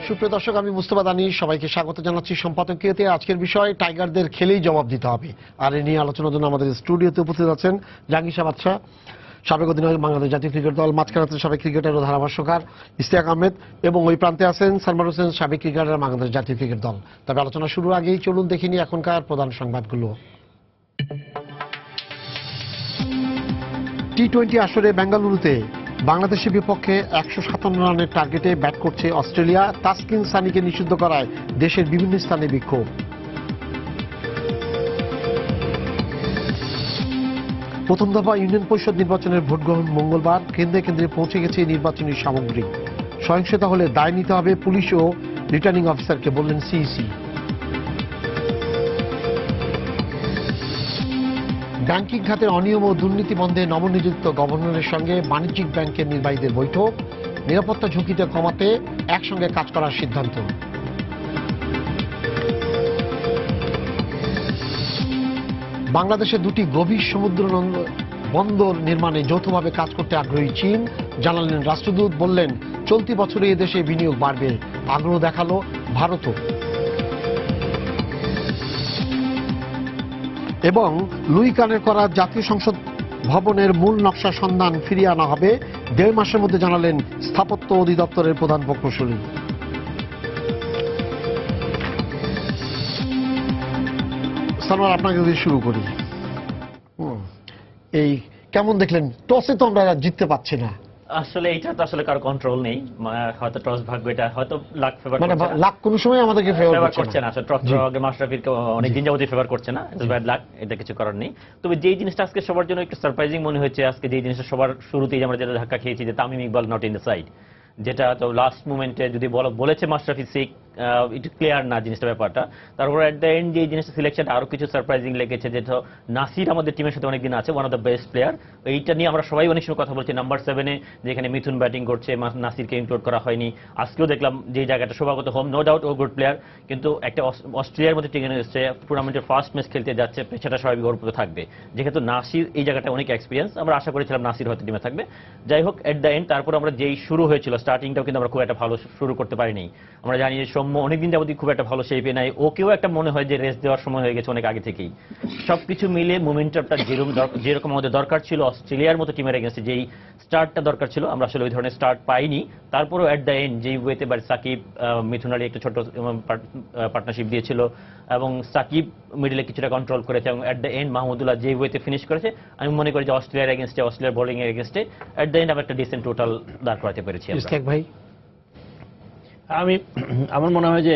সুপ্রিয় দর্শক, আমি মুস্তফা দানিশ, সবাইকে স্বাগত জানাচ্ছি সম্পাদকীয়তে। আজকের বিষয় টাইগারদের খেলেই জবাব দিতে হবে। আর এ নিয়ে আলোচনার জন্য আমাদের স্টুডিওতে উপস্থিত আছেন জাহাঙ্গীর শাহ বাদশা, সাবেক অধিনায়ক বাংলাদেশ জাতীয় ক্রিকেট দল, মাঝখানে আছেন সাবেক ক্রিকেটার ও ধারাভাষ্যকার ইশতিয়াক আহমেদ, এবং ওই প্রান্তে আছেন সালমান হোসেন, সাবেক ক্রিকেটার বাংলাদেশ জাতীয় ক্রিকেট দল। তবে আলোচনা শুরুর আগেই চলুন দেখিনি এখনকার প্রধান সংবাদগুলো। টি-20 আসরে বেঙ্গালুরুতে বাংলাদেশের বিপক্ষে 157 রানের টার্গেটে ব্যাট করছে অস্ট্রেলিয়া। তাসকিন সানিকে নিষিদ্ধ করায় দেশের বিভিন্ন স্থানে বিক্ষোভ। প্রথম দফা ইউনিয়ন পরিষদ নির্বাচনের ভোট গ্রহণ মঙ্গলবার। কেন্দ্রে কেন্দ্রে পৌঁছে গেছে নির্বাচনী সামগ্রী। সহিংসতা হলে দায় নিতে হবে পুলিশ ও রিটার্নিং অফিসারকে, বললেন সিইসি। ব্যাংকিং খাতে অনিয়ম ও দুর্নীতি বন্ধে নবনিযুক্ত গভর্নরের সঙ্গে বাণিজ্যিক ব্যাংকের নির্বাহীদের বৈঠক। নিরাপত্তা ঝুঁকিতে কমাতে একসঙ্গে কাজ করার সিদ্ধান্ত। বাংলাদেশে দুটি গভীর সমুদ্র বন্দর নির্মাণে যৌথভাবে কাজ করতে আগ্রহী চীন, জানালেন রাষ্ট্রদূত। বললেন, চলতি বছরে এদেশে বিনিয়োগ বাড়বে। আগ্রহ দেখালো ভারতও। এবং লুই কানের করা জাতীয় সংসদ ভবনের মূল নকশা সন্ধান ফিরিয়ে আনা হবে 1.5 মাসের মধ্যে, জানালেন স্থাপত্য অধিদপ্তরের প্রধান প্রকৌশলী। সালমান, আপনাকে যদি শুরু করি, এই কেমন দেখলেন? টসে তো আমরা জিততে পারছি না। আসলে এটা তো আসলে কারো কন্ট্রোল নেই। হয়তো টস ভাগ্য, এটা হয়তো লাক ফেভার মানে লাক কোন সময় আমাদেরকে ফেভার করছে না। আসলে টস আগে মাশরাফিকে অনেক দিন যাবতই ফেভার করছে না। ইটস ব্যাড লাক, এটা কিছু করার নেই। তবে যেই জিনিসটা আজকে সবার জন্য একটু সারপ্রাইজিং মনে হয়েছে, আজকে যেই জিনিসটা সবার শুরুতেই আমরা যেটা ধাক্কা খেয়েছি, যে Tamim Iqbal not in the side, যেটা তো লাস্ট মোমেন্টে যদি বলেছে মাশরাফি সিক, একটু ক্লিয়ার না জিনিসটা ব্যাপারটা। তারপর এট দ্য এন্ড যে জিনিসটা সিলেকশন আরো কিছু সারপ্রাইজিং লেগেছে, যেটা নাসির আমাদের টিমের সাথে অনেকদিন আছে, one of the best player. এইটা নিয়ে আমরা সবাই অনেক সময় কথা বলছি। নাম্বার 7-এ যেখানে মিথুন ব্যাটিং করছে, নাসিরকে ইনক্লুড করা হয়নি। আজকেও দেখলাম যে জায়গাটা শোভাগত হোম, নো ডাউট ও গুড প্লেয়ার, কিন্তু একটা অস্ট্রেলিয়ার মধ্যে টিকে এসেছে, টুর্নামেন্টের ফার্স্ট ম্যাচ খেলতে যাচ্ছে, সেটা স্বাভাবিক ওর উপরে থাকবে। যেহেতু নাসির এই জায়গাটা অনেক এক্সপিরিয়েন্স, আমরা আশা করেছিলাম নাসির হয়তো টিমে থাকবে। যাই হোক, এট দ্য এন্ড তারপর আমরা যেই শুরু হয়েছিল, স্টার্টিংটাও কিন্তু আমরা খুব একটা ভালো শুরু করতে পারিনি। আমরা জানি যে সৌম্য অনেকদিন যাবতীয় খুব একটা ভালো শেপে নাই, ওকেও একটা মনে হয় যে রেস্ট দেওয়ার সময় হয়ে গেছে অনেক আগে থেকেই। সবকিছু মিলে মোমেন্টামটা যেরকম আমাদের দরকার ছিল অস্ট্রেলিয়ার মতো টিমের এগেন্স্টে, যেই স্টার্টটা দরকার ছিল, আমরা আসলে ওই ধরনের স্টার্ট পাইনি। তারপরও এট দ্য এন্ড যেই ওয়েতে সাকিব মিথুন আলী একটা ছোট পার্টনারশিপ দিয়েছিল, এবং সাকিব মিডলে কিছুটা কন্ট্রোল করেছে, এবং এট দ্য এন্ড মাহমুদুল্লাহ যেই ওয়েতে ফিনিশ করেছে, আমি মনে করি যে অস্ট্রেলিয়ার এগেন্স্টে, অস্ট্রেলিয়ার বোলিং এর এগেন্স্টে এট দ্য এন্ড আমরা একটা ডিসেন্ট টোটাল দাঁড় করাতে পেরেছি। ভাই, আমার মনে হয় যে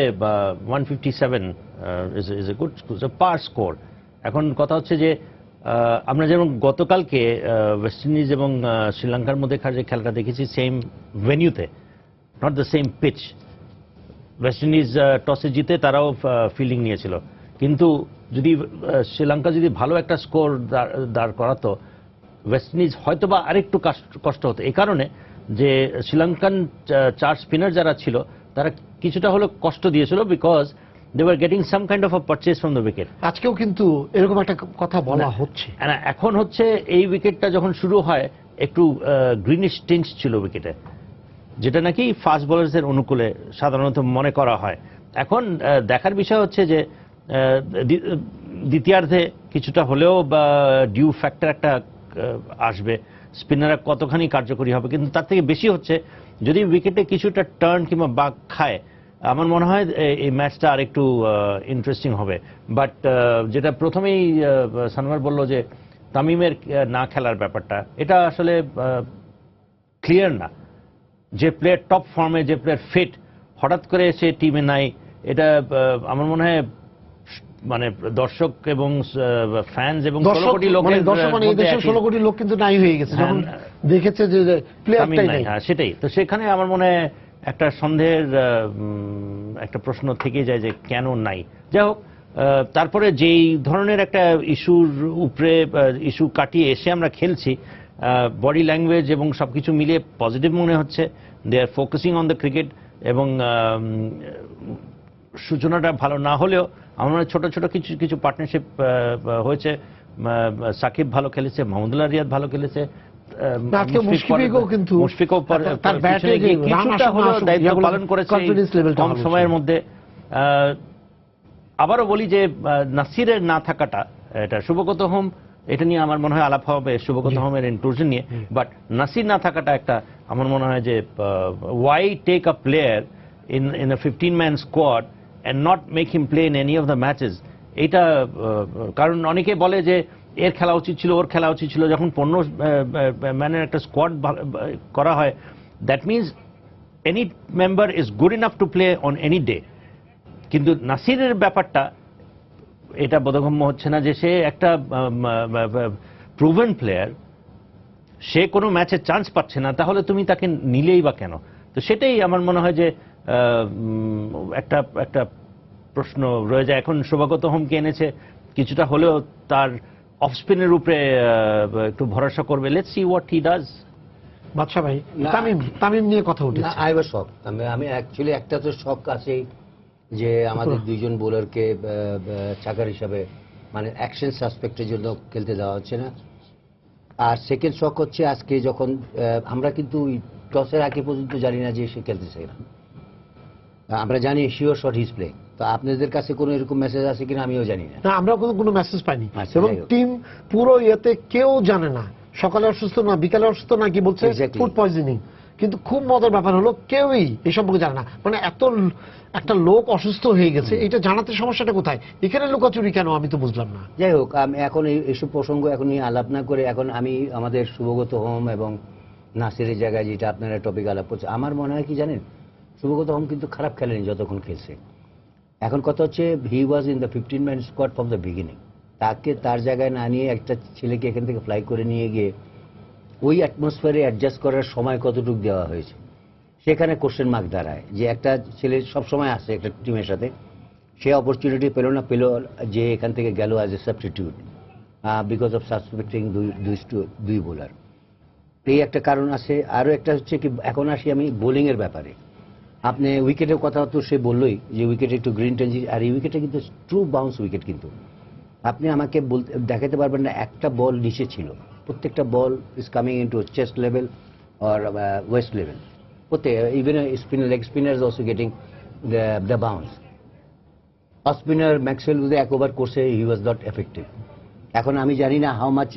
157 is a good per score. এখন কথা হচ্ছে যে আমরা যেমন গতকালকে ওয়েস্ট ইন্ডিজ এবং শ্রীলঙ্কার মধ্যে যে খেলাটা দেখেছি, সেম ভেনিউতে, not the same pitch. West Indies টসে জিতে তারাও ফিল্ডিং নিয়েছিল, কিন্তু যদি শ্রীলঙ্কা যদি ভালো একটা স্কোর দাঁড় করাতো, ওয়েস্ট ইন্ডিজ হয়তো বা আরেকটু কষ্ট হতো। এই কারণে যে শ্রীলঙ্কান 4 স্পিনার যারা ছিল, তারা কিছুটা হলো কষ্ট দিয়েছিল, because they were getting some kind of a purchase from the wicket. আজকেও কিন্তু এরকম একটা কথা বলা হচ্ছে। এখন হচ্ছে এই উইকেটটা যখন শুরু হয়, একটু গ্রিনিশ টিঞ্চ ছিল উইকেটে, যেটা নাকি ফাস্ট বোলারদের অনুকূলে সাধারণত মনে করা হয়। এখন দেখার বিষয় হচ্ছে যে দ্বিতীয়ার্ধে কিছুটা হলেও বা ডিউ ফ্যাক্টর একটা আসবে, স্পিনাররা কতখানি কার্যকরী হবে, কিন্তু তার থেকে বেশি হচ্ছে যদি উইকেটে কিছুটা টার্ন কিংবা বাঁক খায়, আমার মনে হয় এই ম্যাচটা আর একটু ইন্টারেস্টিং হবে। বাট যেটা প্রথমেই সানওয়ার বলল যে তামিমের না খেলার ব্যাপারটা, এটা আসলে ক্লিয়ার না। যে প্লেয়ার টপ ফর্মে, যে প্লেয়ার ফিট, হঠাৎ করে সে টিমে নাই, এটা আমার মনে হয় মানে দর্শক এবং ফ্যানস এবং 16 কোটি লোকের, 16 কোটি লোক কিন্তু নাই হয়ে গেছে যখন দেখেছে যে প্লেয়ারটাই নাই। সেটাই তো, সেখানে আমার মনে হয় একটা সন্দেহের একটা প্রশ্ন থেকে যায় যে কেন নাই। যাই হোক, তারপরে যেই ধরনের একটা ইস্যুর উপরে ইস্যু কাটিয়ে এসে আমরা খেলছি, বডি ল্যাঙ্গুয়েজ এবং সবকিছু মিলিয়ে পজিটিভ মনে হচ্ছে। They are focusing on the cricket, এবং সূচনাটা ভালো না হলেও আমার মনে হয় ছোট ছোট কিছু পার্টনারশিপ হয়েছে। সাকিব ভালো খেলেছে, মাহমুদুল্লাহ রিয়াদ ভালো খেলেছে, না, আজকে মুশফিকও কিন্তু তার ব্যাটে যে কিছুটা হলেও দায়িত্ব পালন করেছে কনফিডেন্স লেভেলটা কম সময়ের মধ্যে। আবারও বলি যে নাসিরের না থাকাটা, এটা শুভগত হোম, এটা নিয়ে আমার মনে হয় আলাপ হবে শুভগত হোমের ইনক্লুশন নিয়ে, বাট নাসির না থাকাটা একটা আমার মনে হয় যে why take a player in a 15-man squad and not make him play in any of the matches. এইটা কারণ অনেকে বলে যে এর খেলা উচিত ছিল, ওর খেলা উচিত ছিল। যখন 15 ম্যানের একটা স্কোয়াড করা হয়, that means any member is good enough to play on any day. কিন্তু নাসিরের ব্যাপারটা এটা বোধগম্য হচ্ছে না যে সে একটা প্রুভেন প্লেয়ার, সে কোনো ম্যাচে চান্স পাচ্ছে না, তাহলে তুমি তাকে নিলেই বা কেন? তো সেটাই আমার মনে হয় যে একটা একটা প্রশ্ন রয়ে যায়। এখন শুভগত হোমকে এনেছে, কিছুটা হলেও তার অফ স্পিনের উপরে একটু ভরসা করবে। Let's see what he does. Badsha ভাই, তামিম নিয়ে কথা উঠেছে। I was shock. আমি অ্যাকচুয়ালি একটা তো শক আছেই যে আমাদের দুইজন বোলারকে চাকার হিসাবে মানে অ্যাকশন সাসপেক্টের জন্য খেলতে দেওয়া হচ্ছে না। আর সেকেন্ড শক হচ্ছে আজকে যখন আমরা কিন্তু টসের আগে পর্যন্ত জানি না যে সে খেলতেছে না, আমরা জানি শিওর শট হিজ প্লে। তো আপনাদের কাছে কোনো এরকম মেসেজ আছে কিনা আমিও জানি না। আমরা কোনো মেসেজ পাইনি, আচ্ছা, এবং যাই হোক। টিম পুরো ইয়েতে কেউ জানে না সকালে অসুস্থ না বিকালে অসুস্থ না কি বলছে, Exactly. Food poisoning. কিন্তু খুব মজার ব্যাপার হলো কেউই এই সম্পর্কে জানে না। মানে এত একটা লোক অসুস্থ হয়ে গেছে, এটা জানাতে সমস্যাটা কোথায়? এখানে লুকাচুরি কেন, আমি তো বুঝলাম না। যাই হোক, আমি এখন এইসব প্রসঙ্গ এখন নিয়ে আলাপ না করে এখন আমি আমাদের শুভগত হোম এবং নাসিরের জায়গায় যেটা আপনারা টপিক আলাপ করছে, আমার মনে হয় কি জানেন, শুভগত হোম কিন্তু খারাপ খেলেনি যতক্ষণ খেলছে। এখন কথা হচ্ছে he was in the 15-man squad from the beginning. তাকে তার জায়গায় না নিয়ে একটা ছেলেকে এখান থেকে ফ্লাই করে নিয়ে গিয়ে ওই অ্যাটমসফিয়ারে অ্যাডজাস্ট করার সময় কতটুকু দেওয়া হয়েছে, সেখানে কোশ্চেন মার্ক দাঁড়ায়। যে একটা ছেলে সবসময় আসে একটা টিমের সাথে, সে অপরচুনিটি পেল না, পেল যে এখান থেকে গেল as a substitute because of সাসপেক্টিং দুই বোলার। এই একটা কারণ আছে। আরও একটা হচ্ছে কি, এখন আসি আমি বোলিংয়ের ব্যাপারে। আপনি উইকেটের কথা তো সে বললোই যে উইকেটে একটু গ্রিন টেঞ্জি, আর এই উইকেটে কিন্তু ট্রু বাউন্স উইকেট। কিন্তু আপনি আমাকে দেখাতে পারবেন না একটা বল নিচে ছিল, প্রত্যেকটা ball is coming into chest level or waist level. Even spinner, leg spinner is also getting the bounce. Off spinner Maxwell যদি এক ওভার করছে, হি ওয়াজ নট এফেক্টিভ। এখন আমি জানি না how much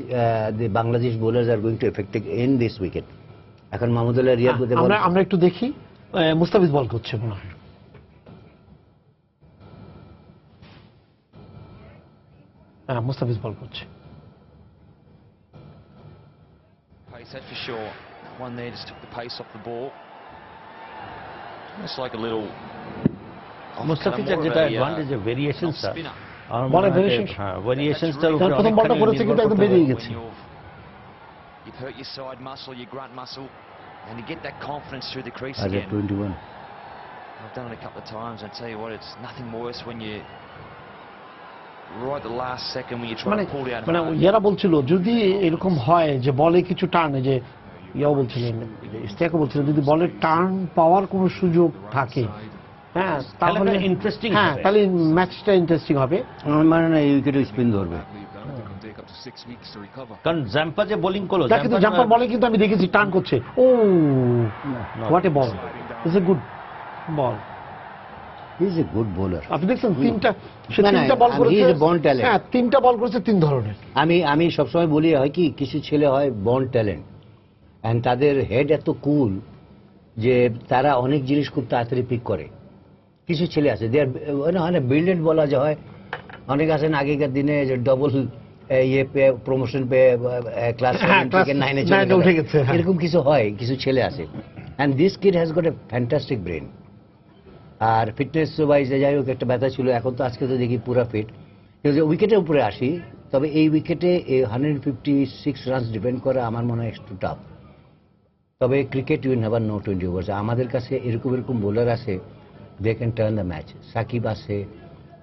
the Bangladesh bowlers R going two effective in this wicket. এখন মাহমুদুল্লাহ রিয়াদ আমরা একটু দেখি, মুস্তাফিজ বল করছে মনে হয়। মুস্তাফিজ বল করছে। Pace, that's for sure. One there just took the pace off the ball. Almost like a little. মুস্তাফিজের যেটা অ্যাডভান্টেজ, ভেরিয়েশনসটা বলে ভেরিয়েশনসটার উপরে প্রথম বলটা করেছে কিন্তু একদম বেরিয়ে গেছে। You've hurt your side muscle, your grunt muscle, and you get that confidence through the crease At again. 21. I've done it a couple of times. I tell you what, it's nothing worse when you right the last second when you try to pull out. মানে এরা বলছিল যদি এরকম হয় যে বলে কিছু টার্নে, যে ইয়াও বলছিলেন, ইস্তিয়াকও বলছিল, যদি বলে টার্ন পাওয়ার কোনো সুযোগ থাকে, হ্যাঁ তাহলে ইন্টারেস্টিং, হ্যাঁ তাহলে ম্যাচটা ইন্টারেস্টিং হবে। আমার মানে না এই উইকেটে স্পিন ধরবে, কারণ জাম্পা যে বোলিং করলো, কিন্তু জাম্পার বলে কিন্তু আমি দেখেছি টার্ন করছে। Oh what a ball, it's a good ball. He is a good bowler. আপনি দেখছেন তিনটা বল হি করেছে, ইজ এ বর্ন ট্যালেন্ট। হ্যাঁ তিনটা বল করেছে তিন ধরনের। আমি সবসময় বলি হয় কি, কিছু ছেলে হয় বর্ন ট্যালেন্ট, অ্যান্ড তাদের হেড এত কুল যে তারা অনেক জিনিস খুব তাড়াতাড়ি পিক করে। কিছু ছেলে আছে দে আর বিল্ডেড বলা যে হয়, অনেক আছেন আগেকার দিনে যে ডবল ইয়ে পেয়ে প্রমোশন পেয়ে ক্লাস 7 থেকে 9 এ চলে গেছে, এরকম কিছু হয়, কিছু ছেলে আছে। And this kid has got a fantastic brain. আর ফিটনেস ওয়াইজে যাই হোক, একটা ব্যথা ছিল, এখন তো আজকে তো দেখি পুরা ফিট। কিন্তু উইকেটের উপরে আসি, তবে এই উইকেটে 156 রানস ডিপেন্ড করা আমার মনে হয় একটু টাফ। তবে cricket you never know 20 overs. আমাদের কাছে এরকম বোলার আছে, they can turn the match. Shakib আছে,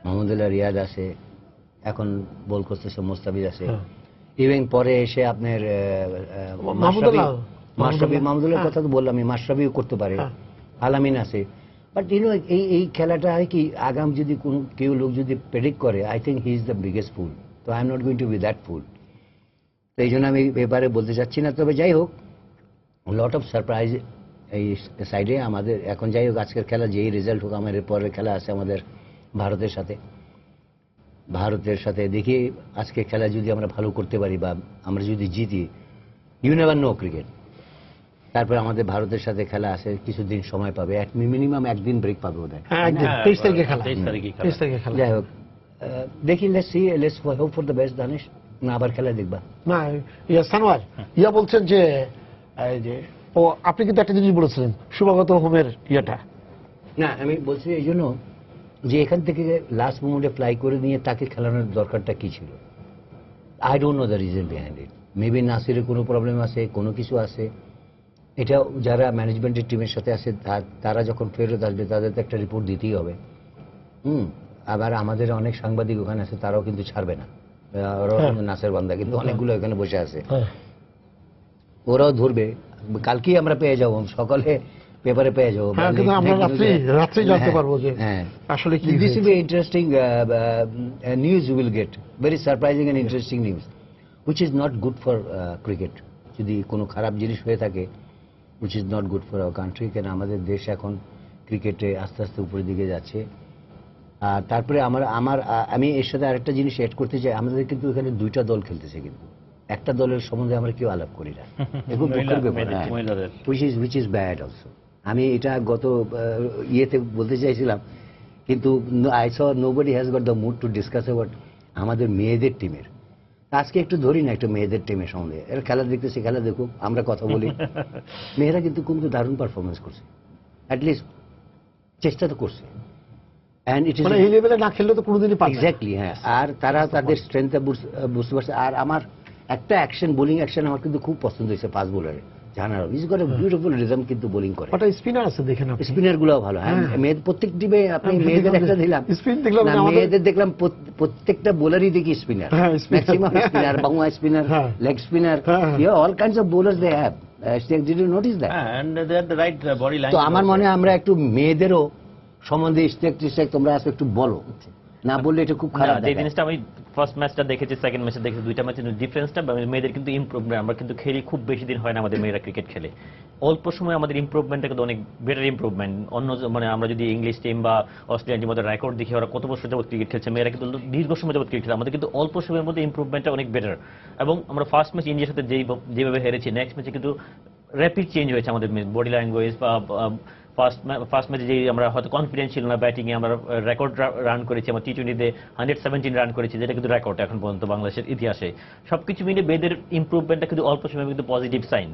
মাহমুদুল্লাহ রিয়াদ আছে, এখন বল করতেছে মুস্তাফিজ আছে, ইভেন পরে এসে আপনার মাহমুদুল্লাহর কথা তো বললাম, মাশরাফিও করতে পারে, আলামিন আছে। বাট এই খেলাটা হয় কি, আগাম যদি কেউ লোক যদি প্রেডিক্ট করে, I think he is the biggest fool. তো I am not going to be that fool. তো এই জন্য আমি এবারে বলতে চাচ্ছি না, তবে যাই হোক লট অফ সারপ্রাইজ এই সাইডে আমাদের। এখন যাই হোক আজকের খেলা যেই রেজাল্ট হোক, আমার পরের খেলা আছে আমাদের ভারতের সাথে দেখি আজকে খেলা যদি আমরা ভালো করতে পারি বা আমরা যদি জিতি, ইউ নেভার নো ক্রিকেট। তারপরে আমাদের ভারতের সাথে খেলা আছে, কিছুদিন সময় পাবে, মিনিমাম একদিন ব্রেক পাবে ওদের। হ্যাঁ, একদিন 23 তারিখে খেলা। 23 তারিখে খেলা। 23 তারিখে খেলা। যাই হোক দেখি, let's hope for the best. Danish না আবার খেলা দেখবা? না, সানোয়ার বলছেন যে এই যে আপনি কিন্তু একটা জিনিস বলেছিলেন শুভাগত হোমের ইয়েটা। না আমি বলছি এই জন্য যে এখান থেকে লাস্ট মোমেন্টে ফ্লাই করে নিয়ে তাকে খেলানোর দরকারটা কি ছিল। I don't know the reason behind it. Maybe নাসিরের কোনো প্রবলেম আছে, কোনো কিছু আছে। এটা যারা ম্যানেজমেন্টের টিমের সাথে আছে তারা যখন ফেরত আসবে তাদের তো একটা রিপোর্ট দিতেই হবে। আবার আমাদের অনেক সাংবাদিক ওখানে আছে, তারাও কিন্তু ছাড়বে না। ওরাও কিন্তু নাসের বান্দা, কিন্তু অনেকগুলো এখানে বসে আছে, ওরাও ধরবে। কালকেই আমরা পেয়ে যাবো, সকালে পেপারে পেয়ে যাবো। হ্যাঁ, কিন্তু আমরা রাত্রে জানতে পারবো যে আসলে কি this will be interesting news you will get, very surprising and interesting news, which is not good for cricket. যদি কোনো খারাপ জিনিস হয়ে থাকে, which is not good for our country, কেন আমাদের দেশ এখন ক্রিকেটে আস্তে আস্তে উপরের দিকে যাচ্ছে। আর তারপরে আমি এর সাথে আরেকটা জিনিস অ্যাড করতে চাই, আমাদের কিন্তু এখানে দুইটা দল খেলতেছে, কিন্তু একটা দলের সম্বন্ধে আমরা কেউ আলাপ করি না, খুব দুঃখের ব্যাপার, which is bad also। আমি এটা গত ইয়েতে বলতে চাইছিলাম, কিন্তু I saw nobody has got the mood to discuss about আমাদের মেয়েদের টিমের। আজকে একটু ধরি না একটু মেয়েদের টিমের সম্বন্ধে, এরা খেলা দেখতেছে, খেলা দেখুক, আমরা কথা বলি। মেয়েরা কিন্তু দারুণ পারফরমেন্স করছে, অ্যাটলিস্ট চেষ্টা তো করছে। এন্ড ইট ইজ এই লেভেলে না খেললে তো কোনোদিনই পারবে না। এক্স্যাক্টলি, হ্যাঁ। আর তারা তাদের স্ট্রেংথটা বুঝতে পারছে। আর আমার একটা বোলিং অ্যাকশন আমার কিন্তু খুব পছন্দ হয়েছে ফাস্ট বোলারে জানার। Is got a beautiful rhythm, কিন্তু বোলিং করে। ওটা স্পিনার আছে দেখেন আপনি, স্পিনার গুলো ভালো। হ্যাঁ, মেয়েদের প্রত্যেক টিমে আপনি মেয়েদের একটা দিলাম, স্পিন দেখলাম না, মেয়েদের দেখলাম প্রত্যেকটা বোলারই দেখি spinner, maximum spinner, Bangla spinner, leg spinner, all kinds of bowlers they have. Did you notice that? and they have the right body তো language. আমার মনে হয় আমরা একটু মেয়েদেরও সম্বন্ধে স্টেক তোমরা আসলে একটু বলো, না বললে এটা খুব খারাপ যে দেখায়। জিনিসটা আমি ফার্স্ট ম্যাচটা দেখেছি, সেকেন্ড ম্যাচে দেখেছি, দুইটা ম্যাচে ডিফারেন্সটা মেয়েদের কিন্তু ইমপ্রুভমেন্ট। আমরা কিন্তু খেলি খুব বেশি দিন হয় না আমাদের মেয়েরা ক্রিকেট খেলে, অল্প সময় আমাদের ইমপ্রুভমেন্টটা কিন্তু অনেক বেটার ইমপ্রুভমেন্ট। অন্য মানে আমরা যদি ইংলিশ টিম বা অস্ট্রেলিয়ান টিম ওদের রেকর্ড দেখি, ওরা কত বছর যাবত ক্রিকেট খেলছে, মেয়েরা কিন্তু দীর্ঘ সময় যাবত ক্রিকেট খেলে, আমাদের কিন্তু অল্প সময়ের মধ্যে ইমপ্রুভমেন্টটা অনেক বেটার। এবং আমরা ফার্স্ট ম্যাচ ইন্ডিয়ার সাথে যেভাবে হেরেছি, নেক্সট ম্যাচে কিন্তু র্যাপিড চেঞ্জ হয়েছে আমাদের বডি ল্যাঙ্গুয়েজ বা ফার্স্ট ম্যাচে যে আমরা হয়তো কনফিডেন্স ছিল না ব্যাটিংয়ে, আমরা রেকর্ড রান করেছি, আমরা টি-20তে 117 রান করেছি, যেটা কিন্তু রেকর্ড এখন পর্যন্ত বাংলাদেশের ইতিহাসে। সবকিছু মিলে মেয়েদের ইমপ্রুভমেন্টটা কিন্তু অল্প সময় কিন্তু পজিটিভ সাইন।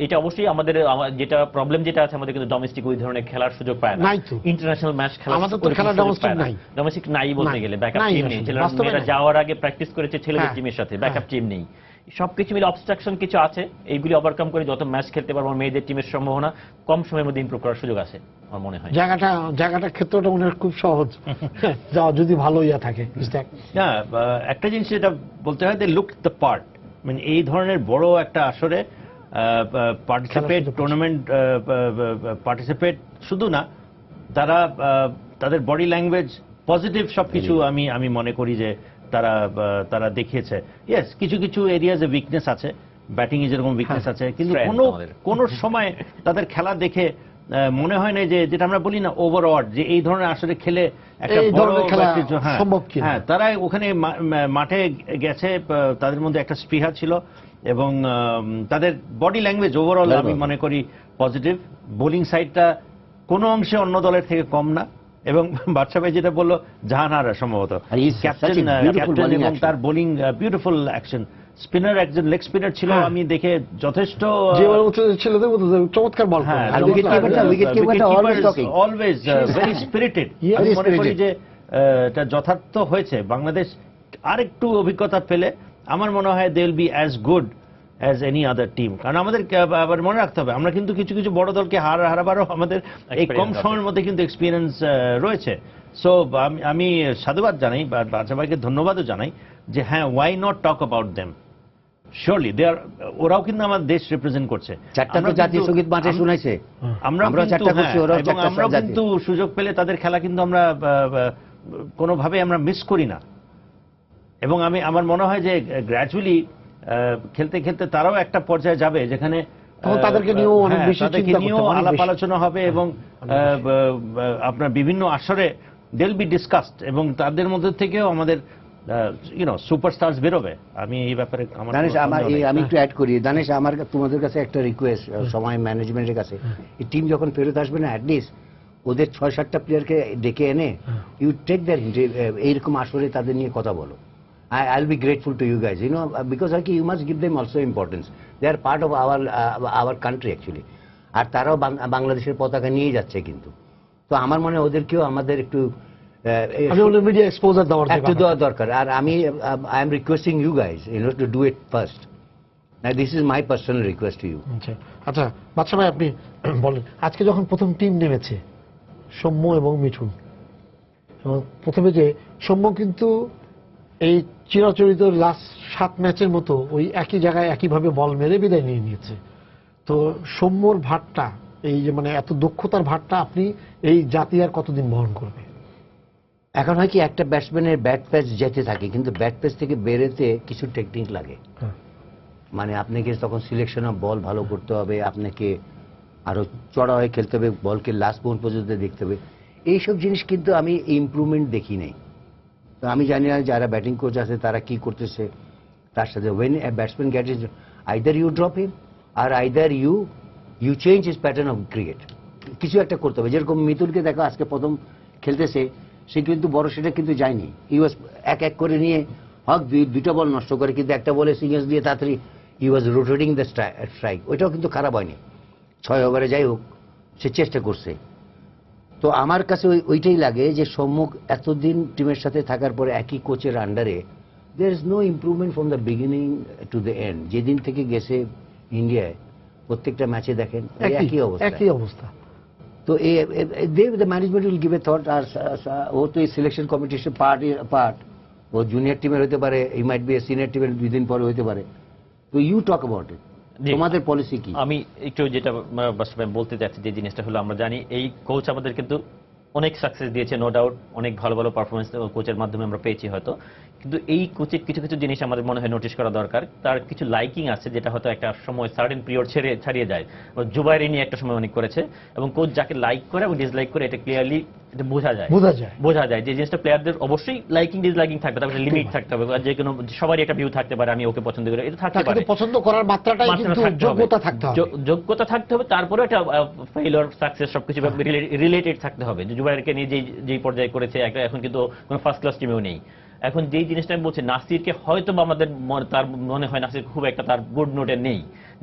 এটা অবশ্যই আমাদের যেটা প্রবলেম যেটা আছে, আমাদের কিন্তু ডোমেস্টিক ওই ধরনের খেলার সুযোগ পায় না, ইন্টারন্যাশনাল ম্যাচ খেলা আমাদের তো খেলা ডোমেস্টিক নাই বলতে গেলে। ব্যাকআপ টিম নেই, ছেলেরা যাওয়ার আগে প্র্যাকটিস করেছে ছেলেদের টিমের সাথে, ব্যাকআপ টিম নেই। সবকিছু মিলে অবস্ট্রাকশন কিছু আছে, এইগুলি ওভারকাম করে যত ম্যাচ খেলতে পারবো মেয়েদের টিমের সম্ভাবনা কম সময়ের মধ্যে ইমপ্রুভ করার সুযোগ আছে আমার মনে হয়। জায়গাটা ক্ষেত্রটা মনে হয় খুব সহজ, যাওয়া যদি ভালো থাকে। না, একটা জিনিস যেটা বলতে হয়, দে লুক দ্য পার্ট। মানে এই ধরনের বড় একটা আসরে পার্টিসিপেট, টুর্নামেন্ট পার্টিসিপেট শুধু না, তারা তাদের বডি ল্যাঙ্গুয়েজ পজিটিভ সবকিছু আমি মনে করি যে তারা দেখিয়েছে। ইয়েস, কিছু কিছু এরিয়াজে উইকনেস আছে, ব্যাটিং এ যেরকম উইকনেস আছে, কিন্তু কোনো সময় তাদের খেলা দেখে মনে হয় না যে, যেটা আমরা বলি না ওভারঅল, যে এই ধরনের আসলে খেলে একটা বড় সম্ভব কি। হ্যাঁ, তারা ওখানে মাঠে গেছে, তাদের মধ্যে একটা স্পৃহা ছিল এবং তাদের বডি ল্যাঙ্গুয়েজ ওভারঅল আমি মনে করি পজিটিভ। বোলিং সাইডটা কোনো অংশে অন্য দলের থেকে কম না। এবং বাদশা ভাই যেটা বললো, জাহানারা সম্ভবত ক্যাপ্টেন এবং তার বোলিং বিউটিফুল অ্যাকশন। স্পিনার, একজন লেগ স্পিনার ছিল, আমি দেখে যথেষ্ট চমৎকার বল। হ্যাঁ, অলওয়েজ ভেরি স্পিরিটেড। আমি মনে করি যে এটা যথার্থ হয়েছে। বাংলাদেশ আরেকটু অভিজ্ঞতা পেলে আমার মনে হয় they will be as good as any other team. কারণ আমাদের আবার মনে রাখতে হবে, আমরা কিন্তু কিছু কিছু বড় দলকে হারাবারও আমাদের এই কম সময়ের মধ্যে কিন্তু এক্সপিরিয়েন্স রয়েছে। সো আমি সাধুবাদ জানাই, বাদশা ভাইকে ধন্যবাদও জানাই যে হ্যাঁ, why not talk about them. Surely they are, ওরাও কিন্তু আমার দেশ রিপ্রেজেন্ট করছে। আমরা জাতীয় সঙ্গীত মাঠে শুনাইছে, আমরাও কিন্তু সুযোগ পেলে তাদের খেলা কিন্তু আমরা কোনোভাবে আমরা মিস করি না। এবং আমার মনে হয় যে গ্র্যাজুয়ালি খেলতে খেলতে তারাও একটা পর্যায়ে যাবে যেখানে তখন তাদেরকে নিয়েও অনেক হ্যাঁ, বেশি তাদেরকে চিন্তা করতে নিয়েও হবে, অনেক আলাপ বেশি। আলোচনা হবে এবং আপনার বিভিন্ন আসরে ডেল বি ডিসকাসড এবং তাদের মধ্যে থেকেও আমাদের সুপারস্টার্স বেরোবে। আমি এই ব্যাপারে আমার দানেশ কোনো আমার সন্দেহ নেই। আমি একটু অ্যাড করি, দানেশ আমার তোমাদের কাছে একটা রিকোয়েস্ট সময় ম্যানেজমেন্টের কাছে, এই টিম যখন ফেরত আসবে না অ্যাটলিস্ট ওদের 6-7টা প্লেয়ারকে ডেকে এনে ইউ টেক দ্যার এইরকম আসরে তাদের নিয়ে কথা বলো। I will be grateful to you guys, because আর কি you must give them also importance, they are part of our country actually. আর তারাও বাংলাদেশের পতাকা নিয়ে যাচ্ছে কিন্তু, তো আমার মনে হয় ওদেরকেও আমাদের একটু মিডিয়া এক্সপোজার দেওয়ার যে একটু ব্যাপার। দেওয়া দরকার। আর আমি I am requesting you guys to do it first. This is my personal request to you. আচ্ছা বাদশা ভাই, আপনি বলেন, আজকে যখন প্রথম টিম নেমেছে সৌম্য এবং মিঠুন, এবং প্রথমে যে সৌম্য কিন্তু এই চিরাচরিত লাস্ট 7 ম্যাচের মতো ওই একই জায়গায় একইভাবে বল মেরে বিদায় নিয়ে নিয়েছে, তো সৌম্যর ভারটা, এই যে মানে এত দক্ষতার ভারটা আপনি এই জাতি আর কতদিন বহন করবে? এখন হয় কি, একটা ব্যাটসম্যানের ব্যাট প্যাচ যেতে থাকে, কিন্তু ব্যাট প্যাচ থেকে বেরোতে কিছু টেকনিক লাগে। হ্যাঁ। মানে আপনাকে তখন সিলেকশন অফ বল ভালো করতে হবে, আপনাকে আরো চড়া হয়ে খেলতে হবে, বলকে লাস্ট পয়েন্ট পর্যন্ত দেখতে হবে। এইসব জিনিস কিন্তু আমি ইমপ্রুভমেন্ট দেখি নাই। তো আমি জানি না যারা ব্যাটিং কোচ আছে তারা কি করতেছে তার সাথে। When a batsman get is either you drop him or either you change his pattern of cricket, কিছু একটা করতে হবে। যেরকম মিতুলকে দেখো আজকে প্রথম খেলতেছে, সে কিন্তু বড় সেটা কিন্তু যায়নি, ই ওয়াজ এক করে নিয়ে হক দুইটা বল নষ্ট করে, কিন্তু একটা বলে সিঙ্গেলস দিয়ে তাড়াতাড়ি ই ওয়াজ রোটেটিং দ্য স্ট্রাইক, ওইটাও কিন্তু খারাপ হয়নি। 6 ওভারে যাই হোক সে চেষ্টা করছে। তো আমার কাছে ওইটাই লাগে যে সম্মুখ এতদিন টিমের সাথে থাকার পরে একই কোচের আন্ডারে there is no improvement from the beginning to the end. যেদিন থেকে গেছে ইন্ডিয়ায় প্রত্যেকটা ম্যাচে দেখেন একই অবস্থা। তো the management will give a thought. আর ও তো এই সিলেকশন কমিটির পার্ট, ও জুনিয়র টিমের হতে পারে, ই মাইট বি সিনিয়র টিমের 2 দিন পরে হতে পারে। তো ইউ টক অ্যাবাউট ইট, তোমাদের পলিসি কি? আমি একটু যেটা বলতে চাচ্ছি, যে জিনিসটা হলো আমরা জানি এই কোচ আমাদের কিন্তু অনেক সাকসেস দিয়েছে, নো ডাউট, অনেক ভালো ভালো পারফরমেন্স কোচের মাধ্যমে আমরা পেয়েছি হয়তো, কিন্তু এই কোচের কিছু কিছু জিনিস আমাদের মনে হয় নোটিশ করা দরকার। তার কিছু লাইকিং আছে যেটা হয়তো একটা সময় সার্টেন পিরিয়ড ছাড়িয়ে যায়। জুবাইর নিয়ে একটা সময় অনেক করেছে, এবং কোচ যাকে লাইক করে এবং ডিসলাইক করে এটা ক্লিয়ারলি বোঝা যায় যে জিনিসটা প্লেয়ারদের অবশ্যই লাইকিং ডিসলাইকিং থাকবে, তারপরে লিমিট থাকতে হবে। যে কোনো সবারই একটা ভিউ থাকতে পারে, আমি ওকে পছন্দ করি, এটা থাকতে পারে, পছন্দ করার মাত্রাটাই কিন্তু যোগ্যতা থাকতে হবে, যোগ্যতা থাকতে হবে। তারপরে একটা ফেইলিওর সাকসেস সবকিছু রিলেটেড থাকতে হবে। যে জুবাইরকে নিয়ে যেই পর্যায়ে করেছে, এখন কিন্তু কোনো ফার্স্ট ক্লাস টিমেও নেই। এখন যেই জিনিসটা আমি বলছি, নাসিরকে হয়তো বা আমাদের তার মনে হয় নাসির খুব একটা তার গুড নোটে নেই,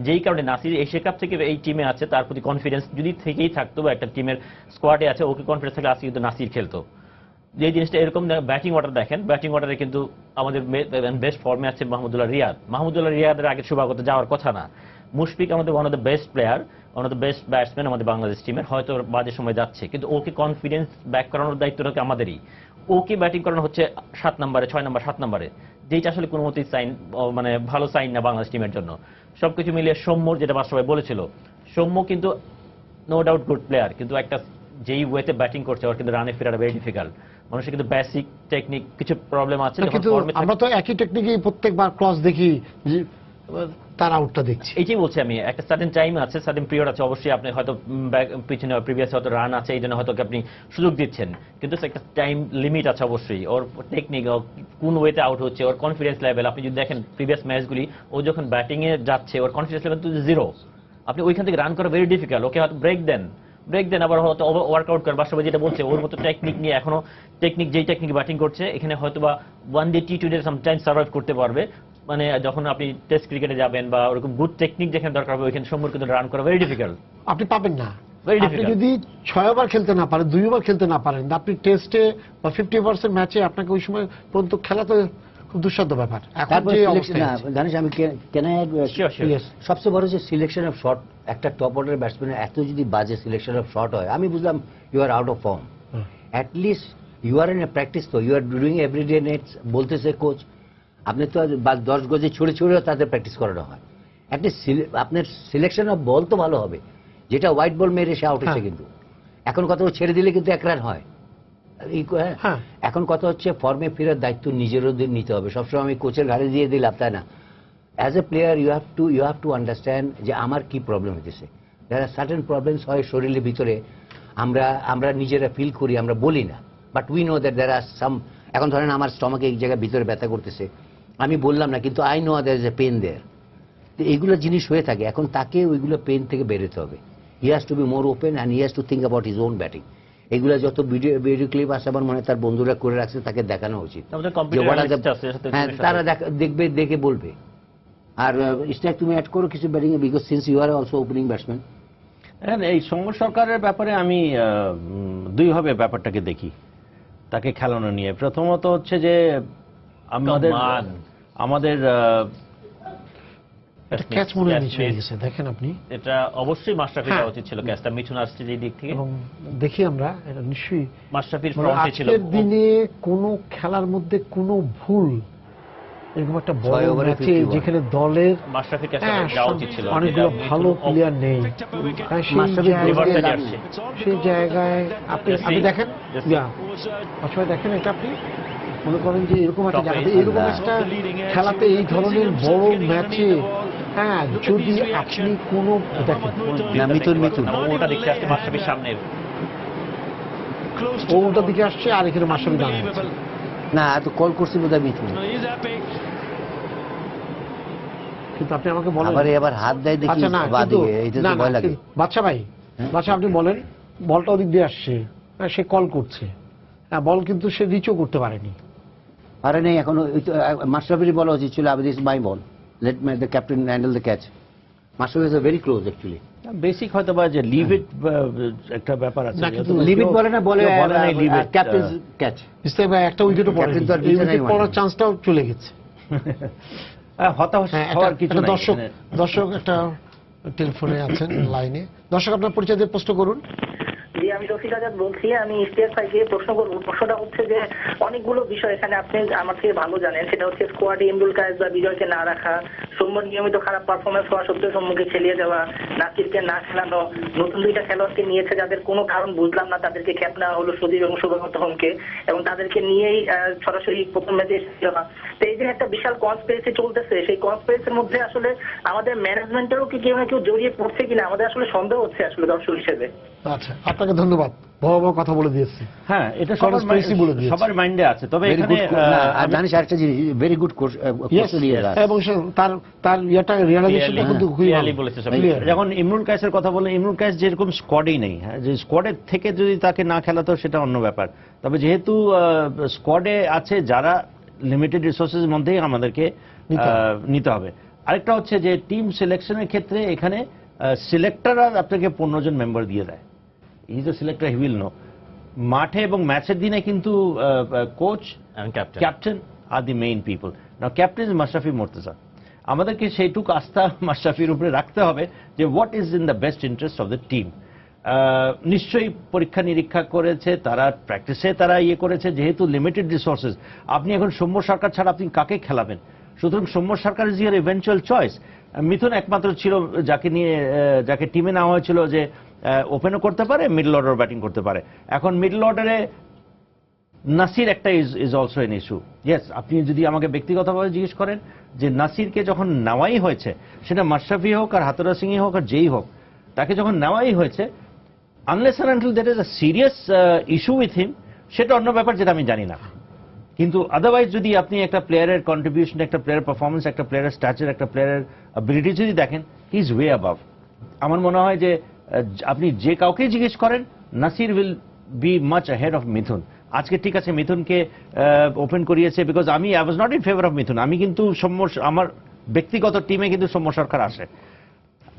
যেই কারণে নাসির এশিয়া কাপ থেকে এই টিমে আছে, তার প্রতি কনফিডেন্স যদি থেকেই থাকতো বা একটা টিমের স্কোয়াডে আছে, ওকে কনফিডেন্স থাকলে আজকে কিন্তু নাসির খেলতো। যে জিনিসটা এরকম ব্যাটিং অর্ডার দেখেন, ব্যাটিং অর্ডারে কিন্তু আমাদের বেস্ট ফর্মে আছে মাহমুদুল্লাহ রিয়াদের আগে শুভাগত যাওয়ার কথা না। মুশফিক আমাদের one of the best player, one of the best batsman আমাদের বাংলাদেশ টিমের, হয়তো বাজে সময় যাচ্ছে, কিন্তু ওকে কনফিডেন্স ব্যাক করানোর দায়িত্বটা আমাদেরই। ওকে ব্যাটিং করানো হচ্ছে 7 নম্বরে, 6 নম্বর, 7 নম্বরে, যেটা আসলে কোনো মতেই সাইন, মানে ভালো সাইন না বাংলাদেশ টিমের জন্য। সবকিছু মিলিয়ে সৌম্যর যেটা বাস্তবায় বলেছিল, সৌম্য কিন্তু নো ডাউট গুড প্লেয়ার, কিন্তু একটা যেই ওয়েতে ব্যাটিং করছে ওর কিন্তু রানে ফেরাটা ভেরি ডিফিকাল্ট। মানুষের কিন্তু বেসিক টেকনিক কিছু প্রবলেম আছে। কিন্তু আমরা তো একই টেকনিকই প্রত্যেকবার ক্রস দেখি, তার আউটটা দেখছি। এইটাই বলছি আমি, একটা সার্টেন টাইম আছে, সার্টেন পিরিয়ড আছে। অবশ্যই আপনি হয়তো পিছনে প্রিভিয়াস হয়তো রান আছে, এই জন্য হয়তো আপনি সুযোগ দিচ্ছেন, কিন্তু একটা টাইম লিমিট আছে অবশ্যই। ওর টেকনিক, কোন ওয়েতে আউট হচ্ছে, ওর কনফিডেন্স লেভেল, আপনি যদি দেখেন প্রিভিয়াস ম্যাচগুলি, ও যখন ব্যাটিং এ যাচ্ছে ওর কনফিডেন্স লেভেল তো 0। আপনি ওইখান থেকে রান করা ভেরি ডিফিকাল্ট। ওকে হয়তো ব্রেক দেন, আবার হয়তো ওয়ার্কআউট করেন, বাস্তবে যেটা বলছে ওর মতো টেকনিক নিয়ে এখনো যেই টেকনিক ব্যাটিং করছে, এখানে হয়তো বা 1 ডে T20 সামটাইমস সার্ভাইভ করতে পারবে। মানে যখন আপনি টেস্ট ক্রিকেটে যাবেন বা ওরকম গুড টেকনিক যেখানে দরকার হবে, ওইখানে সম্পূর্ণ কিন্তু রান করা ভেরি ডিফিকাল্ট, আপনি পাবেন না। আপনি যদি 6 ওভার খেলতে না পারেন, 2 ওভার খেলতে না পারেন, আপনি টেস্টে বা 50% ম্যাচে আপনাকে ওই সময় পর্যন্ত খেলা তো খুব দুঃসাধ্য ব্যাপার। এখন যে জানিস আমি সবচেয়ে বড় যে সিলেকশন অফ শট, একটা টপ অর্ডার ব্যাটসম্যানের এত যদি বাজে সিলেকশন অফ শট হয়, আমি বুঝলাম you are out of form. At least you are in a practice, তো you are doing everyday nets বলতেছে কোচ, আপনি তো 10 গজে ছুড়েও তাদের প্র্যাকটিস করানো হয়। অ্যাটলিস্ট আপনার সিলেকশন অফ বল তো ভালো হবে, যেটা হোয়াইট বল মেরে সে আউট হচ্ছে। কিন্তু এখন কথা ছেড়ে দিলে কিন্তু 1 রান হয়। এখন কথা হচ্ছে ফর্মে ফেরার দায়িত্ব নিজেরও নিতে হবে। সবসময় আমি কোচের ঘাড়ে দিয়ে দিলাম, তাই না? As a player you have to understand যে আমার কি প্রবলেম হতেছে। দেয়ার আর সার্টেন প্রবলেমস হয় শরীরের ভিতরে, আমরা নিজেরা ফিল করি, আমরা বলি না, বাট উই নো দ্যাট দেয়ার আর সাম। এখন ধরেন আমার স্টমাকে এই জায়গায় ভিতরে ব্যথা করতেছে, আমি বললাম না, কিন্তু I know there is a pain there. তো এইগুলো জিনিস হয়ে থাকে, এখন তাকে ওইগুলো পেন থেকে বেরোতে হবে। He has to be more open and he has to think about his own batting. এগুলো যত ভিডিও ক্লিপ আছে আমার মনে হয় তার বন্ধুরা করে রাখছে, তাকে দেখানো উচিত। আমাদের যে computer what are the- analyst আছে, এর সাথে হ্যাঁ, তুমি তারা দেখবে, দেখে বলবে। আর স্ট্যাক তুমি অ্যাড করো কিছু ব্যাটিং এ, because since you are also opening batsman. হ্যাঁ, এই সৌম্য সরকারের ব্যাপারে আমি দুইভাবে ব্যাপারটাকে দেখি তাকে খেলানো নিয়ে। প্রথমত হচ্ছে যে আমাদের ক্যাচ মনে হয় নিচে হয়ে গেছে, দেখেন আপনি। এটা অবশ্যই মাশরাফি হ্যাঁ। দেওয়া উচিত ছিল ক্যাচটা, মিঠুন আসছে যে দিক থেকে, এবং দেখি আমরা এটা নিশ্চয়ই মাশরাফির মানে ফ্রন্টে ছিল। আজকের দিনে কোনো খেলার মধ্যে কোনো ভুল, এরকম একটা বড় 6 ওভারে ম্যাচে 51 যেখানে দলের মাশরাফির ক্যাচটা দেওয়া উচিত ছিল। অনেকগুলো যেটা ভালো মিঠুন প্লেয়ার নেই, হ্যাঁ, সেই জায়গায় আপনি দেখেন, আসলে দেখেন এটা আপনি মনে করেন যে এরকম একটা জায়গাতে, এরকম একটা খেলাতে, এই ধরনের বড় ম্যাচে, হ্যাঁ, যদি আপনি কোনো দেখেন না, মিঠুন ওটা দেখতে আসছে মাশরাফির সামনে, ও ওটার দিকে আসছে আর এখানে মাশরাফি দাঁড়িয়ে আছে। না, এত কল করছি বোধহয় মিঠুন, কিন্তু আপনি আমাকে বলেন, আবার এবার হাত দেয় দেখি আচ্ছা না, বাঁ কিন্তু দিকে, এটা না, তো ভয় লাগে। বাচ্চা ভাই, বাচ্চা আপনি বলেন, বলটা ওদিক দিয়ে আসছে, হ্যাঁ, সে কল করছে, হ্যাঁ, বল কিন্তু সে রিচও করতে পারেনি। আরে নেই, এখন মাশরাফির বলা উচিত ছিল, আবার this my ball, let the captain handle the catch. Mashrafe is very close actually. Basic হয়তো বা যে লিভ ইট একটা ব্যাপার আছে, না, কিন্তু লিভ ইট বলে না, বলে লিভ ইট ক্যাপ্টেন ক্যাচ। ইসলাম ভাই একটা উইকেটও পড়েনি, ক্যাপ্টেন তো আর বিছানায় উইকেট পড়ার মানেনি। চান্সটাও চলে গেছে। হতাশ হ্যাঁ, হওয়ার কিছু একটা নাই দর্শক একটা টেলিফোনে আছেন লাইনে। দর্শক আপনার পরিচয় দিয়ে প্রশ্ন করুন। জি, আমি রফিক আজাদ বলছি। আমি ইশতিয়াক ভাইকে প্রশ্ন করবো। প্রশ্নটা হচ্ছে যে অনেকগুলো বিষয় এখানে আপনি আমার থেকে ভালো জানেন, সেটা হচ্ছে স্কোয়াডে ইমরুল কায়েস বা বিজয়কে না রাখা, সৌম্যর নিয়মিত খারাপ পারফরমেন্স হওয়া সত্ত্বেও সৌম্যকে খেলিয়ে যাওয়া, নাসিরকে না খেলানো, নতুন দুইটা খেলোয়াড়কে নিয়েছে যাদের কোনো কারণ বুঝলাম না, তাদেরকে ক্যাপ নেওয়া হলো সজীব এবং শুভমন্ত হোমকে, এবং তাদেরকে নিয়েই সরাসরি প্রথম ম্যাচে এসেছিল না। তো এই যে একটা বিশাল কনস্পিরেসি চলতেছে, সেই কনস্পিরেসির মধ্যে আসলে আমাদের ম্যানেজমেন্টেরও কি কেউ না কেউ জড়িয়ে পড়ছে কিনা আমাদের আসলে সন্দেহ হচ্ছে আসলে দর্শক হিসেবে। আচ্ছা, আপনাকে ধন্যবাদ, ভয়াবহ কথা বলে দিয়েছি। হ্যাঁ, এটা Conspiracy বলে দিয়েছে। সবার মাইন্ডে আছে। তবে ভেরি এখানে গুড। আর জানিস আরেকটা জিনিস, ভেরি গুড Yes, এবং তার ইয়েটা রিয়েলাইজেশনটা কিন্তু খুবই ভালো। বলেছে সব। Clear। যখন ইমরুল কায়েসের কথা বলে, ইমরুল কায়েস যেরকম স্কোয়াডেই নেই, হ্যাঁ, যে স্কোয়াডের থেকে যদি তাকে না খেলাতো সেটা অন্য ব্যাপার। তবে যেহেতু স্কোয়াডে আছে যারা লিমিটেড রিসোর্সের মধ্যেই আমাদেরকে নিতে হবে। আরেকটা হচ্ছে যে টিম সিলেকশনের ক্ষেত্রে এখানে সিলেক্টররা আপনাকে 15 জন মেম্বার দিয়ে দেয়। Is a selector, he will know. মাঠে এবং ম্যাচের দিনে কিন্তু কোচ, ক্যাপ্টেন আর the main people. Now captain is Mashrafe Mortaza. আমাদেরকে সেইটুকু আস্থা মাশরাফির উপরে রাখতে হবে যে what is in the best interest of the team. নিশ্চয়ই পরীক্ষা নিরীক্ষা করেছে তারা, প্র্যাকটিসে তারা করেছে, যেহেতু লিমিটেড রিসোর্সেস। আপনি এখন সৌম্য সরকার ছাড়া আপনি কাকে খেলাবেন? সুতরাং সৌম্য সরকার ইজ ইয়ার ইভেন্চুয়াল চয়েস। মিথুন একমাত্র ছিল যাকে টিমে নেওয়া হয়েছিল যে ওপেনও করতে পারে, মিডল অর্ডার ব্যাটিং করতে পারে। এখন মিডল অর্ডারে নাসির একটা is also an issue. Yes, আপনি যদি আমাকে ব্যক্তিগতভাবে জিজ্ঞেস করেন যে নাসিরকে যখন নেওয়াই হয়েছে, সেটা মাশরাফি হোক আর হাতুরা সিংই হোক আর যেই হোক, তাকে যখন নেওয়াই হয়েছে, unless and until that is a serious issue with him, সেটা অন্য ব্যাপার যেটা আমি জানি না। কিন্তু আদারওয়াইজ যদি আপনি একটা প্লেয়ারের কন্ট্রিবিউশন, একটা প্লেয়ার পারফরমেন্স, একটা প্লেয়ারের স্ট্যাচার, একটা প্লেয়ারের অ্যাবিলিটি যদি দেখেন, হি ইজ ওয়ে অ্যাবাভ। আমার মনে হয় যে আপনি যে কাউকে জিজ্ঞেস করেন, Nasir will be much ahead of Mithun. আজকে ঠিক আছে মিথুনকে ওপেন করিয়েছে, because I was not in favour of Mithun. আমি কিন্তু আমার ব্যক্তিগত টিমে কিন্তু সৌম্য সরকার আসে,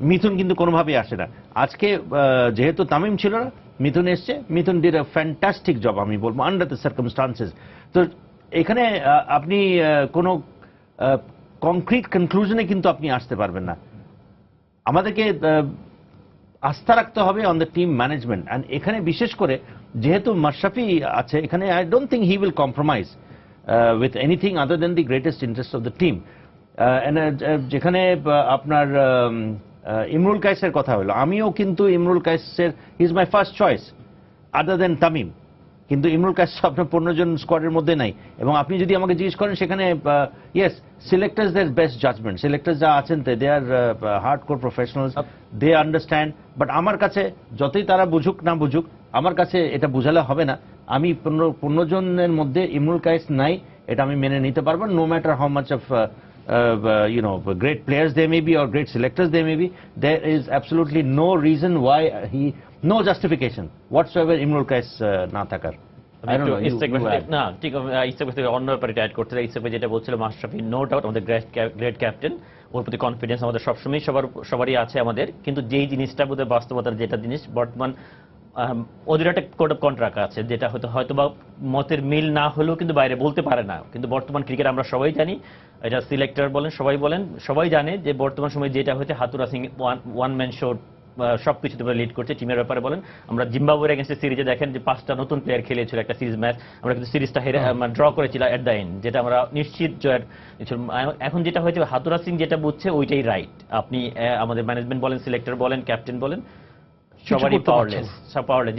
মিথুন কিন্তু কোনোভাবেই আসে না। আজকে যেহেতু তামিম ছিল না, মিথুন এসছে, মিথুন ডিড আ ফ্যান্টাস্টিক জব আমি বলবো, আন্ডার দ্য সার্কামস্টান্সেস। তো এখানে আপনি কোনো কংক্রিট কনক্লুশনে কিন্তু আপনি আসতে পারবেন না। আমাদেরকে আস্থা রাখতে হবে on the team management. And এখানে বিশেষ করে যেহেতু মাশরাফি আছে, এখানে I don't think he will compromise with anything other than the greatest interest of the team. যেখানে আপনার ইমরুল কায়েসের কথা হলো, আমিও কিন্তু ইমরুল কায়েসের is my first choice other than Tamim. কিন্তু ইমরুল কায়েস আপনার 15 জন স্কোয়াডের মধ্যে নাই। এবং আপনি যদি আমাকে জিজ্ঞেস করেন সেখানে ইয়েস সিলেক্টার্স দের বেস্ট জাজমেন্ট, সিলেক্টার্স যা আছেন they are hard core professionals, they understand. But আমার কাছে যতই তারা বুঝুক না বুঝুক, আমার কাছে এটা বুঝালে হবে না। আমি 15 জনের মধ্যে ইমরুল কায়েস নাই এটা আমি মেনে নিতে পারবো, no matter how much of great players they may be or great selectors they may be. There is absolutely no reason why no justification whatsoever Imrul Kais না থাকার। I don't know, you add. না ঠিক অন্য ব্যাপারে add করতে চাই। ইসেক যেটা বলছিল মাশরাফি, নো ডাউট আমাদের গ্রেট ক্যাপ্টেন, ওর প্রতি কনফিডেন্স আমাদের সবসময় সবারই আছে আমাদের। কিন্তু যেই জিনিসটা বোধহয় বাস্তবতার যেটা জিনিস বর্তমান ওদের একটা কোড অফ কন্ট্রাক্ট আছে, যেটা হয়তো বা মতের মিল না হলেও কিন্তু বাইরে বলতে পারে না। কিন্তু বর্তমান ক্রিকেট আমরা সবাই জানি, এটা সিলেক্টর বলেন সবাই জানে যে বর্তমান সময়ে যেটা হচ্ছে হাতুরা সিং ওয়ান ম্যান শো সবকিছুতে লিড করছে। টিমের ব্যাপারে বলেন, আমরা জিম্বাবুয়ের এগেইনস্ট সিরিজে দেখেন যে 5টা নতুন প্লেয়ার খেলেছিল একটা সিরিজ ম্যাচ, আমরা কিন্তু সিরিজটা ড্র করেছিলাম এট দ্য এন্ড, যেটা আমরা নিশ্চিত জয়ের। এখন যেটা হয়েছে হাতুরা সিং যেটা বুঝছে ওইটাই রাইট। আপনি আমাদের ম্যানেজমেন্ট বলেন, সিলেক্টর বলেন, ক্যাপ্টেন বলেন, সবারই পাওয়ারলেস।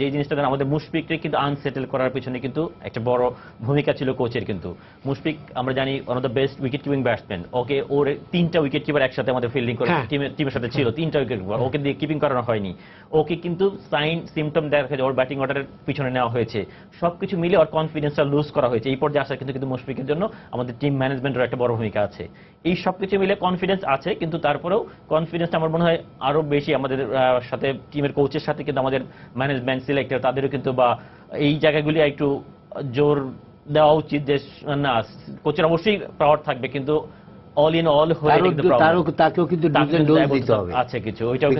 যে জিনিসটা আমাদের মুশফিককে কিন্তু আনসেটেল করার পিছনে কিন্তু একটা বড় ভূমিকা ছিল কোচের। কিন্তু মুশফিক আমরা জানি one of the best wicket keeping batsman, ওকে ওর 3টা উইকেট কিপার একসাথে আমাদের ফিল্ডিং করে টিমের সাথে ছিল, 3টা উইকেট কিপার, ওকে দিয়ে কিপিং করানো হয়নি। ওকে কিন্তু সাইন সিমটম দেখা যায় ওর ব্যাটিং অর্ডারের পিছনে নেওয়া হয়েছে, সবকিছু মিলে ওর কনফিডেন্সটা লুজ করা হয়েছে। এই পর্যায়ে আসার কিন্তু মুশফিকের জন্য আমাদের টিম ম্যানেজমেন্টের একটা বড় ভূমিকা আছে। এই সবকিছু মিলে কনফিডেন্স আছে, কিন্তু তারপরেও কনফিডেন্সটা আমার মনে হয় আরো বেশি আমাদের সাথে টিমের কোচের সাথে কিন্তু আমাদের ম্যানেজমেন্ট সিলেক্টর তাদেরও কিন্তু বা এই জায়গাগুলি একটু জোর দেওয়া উচিত যে না, কোচের অবশ্যই পাওয়ার থাকবে, কিন্তু অল ইন অল তাকেও কিন্তু ডোজ দিতে হবে আছে কিছু, ওইটাও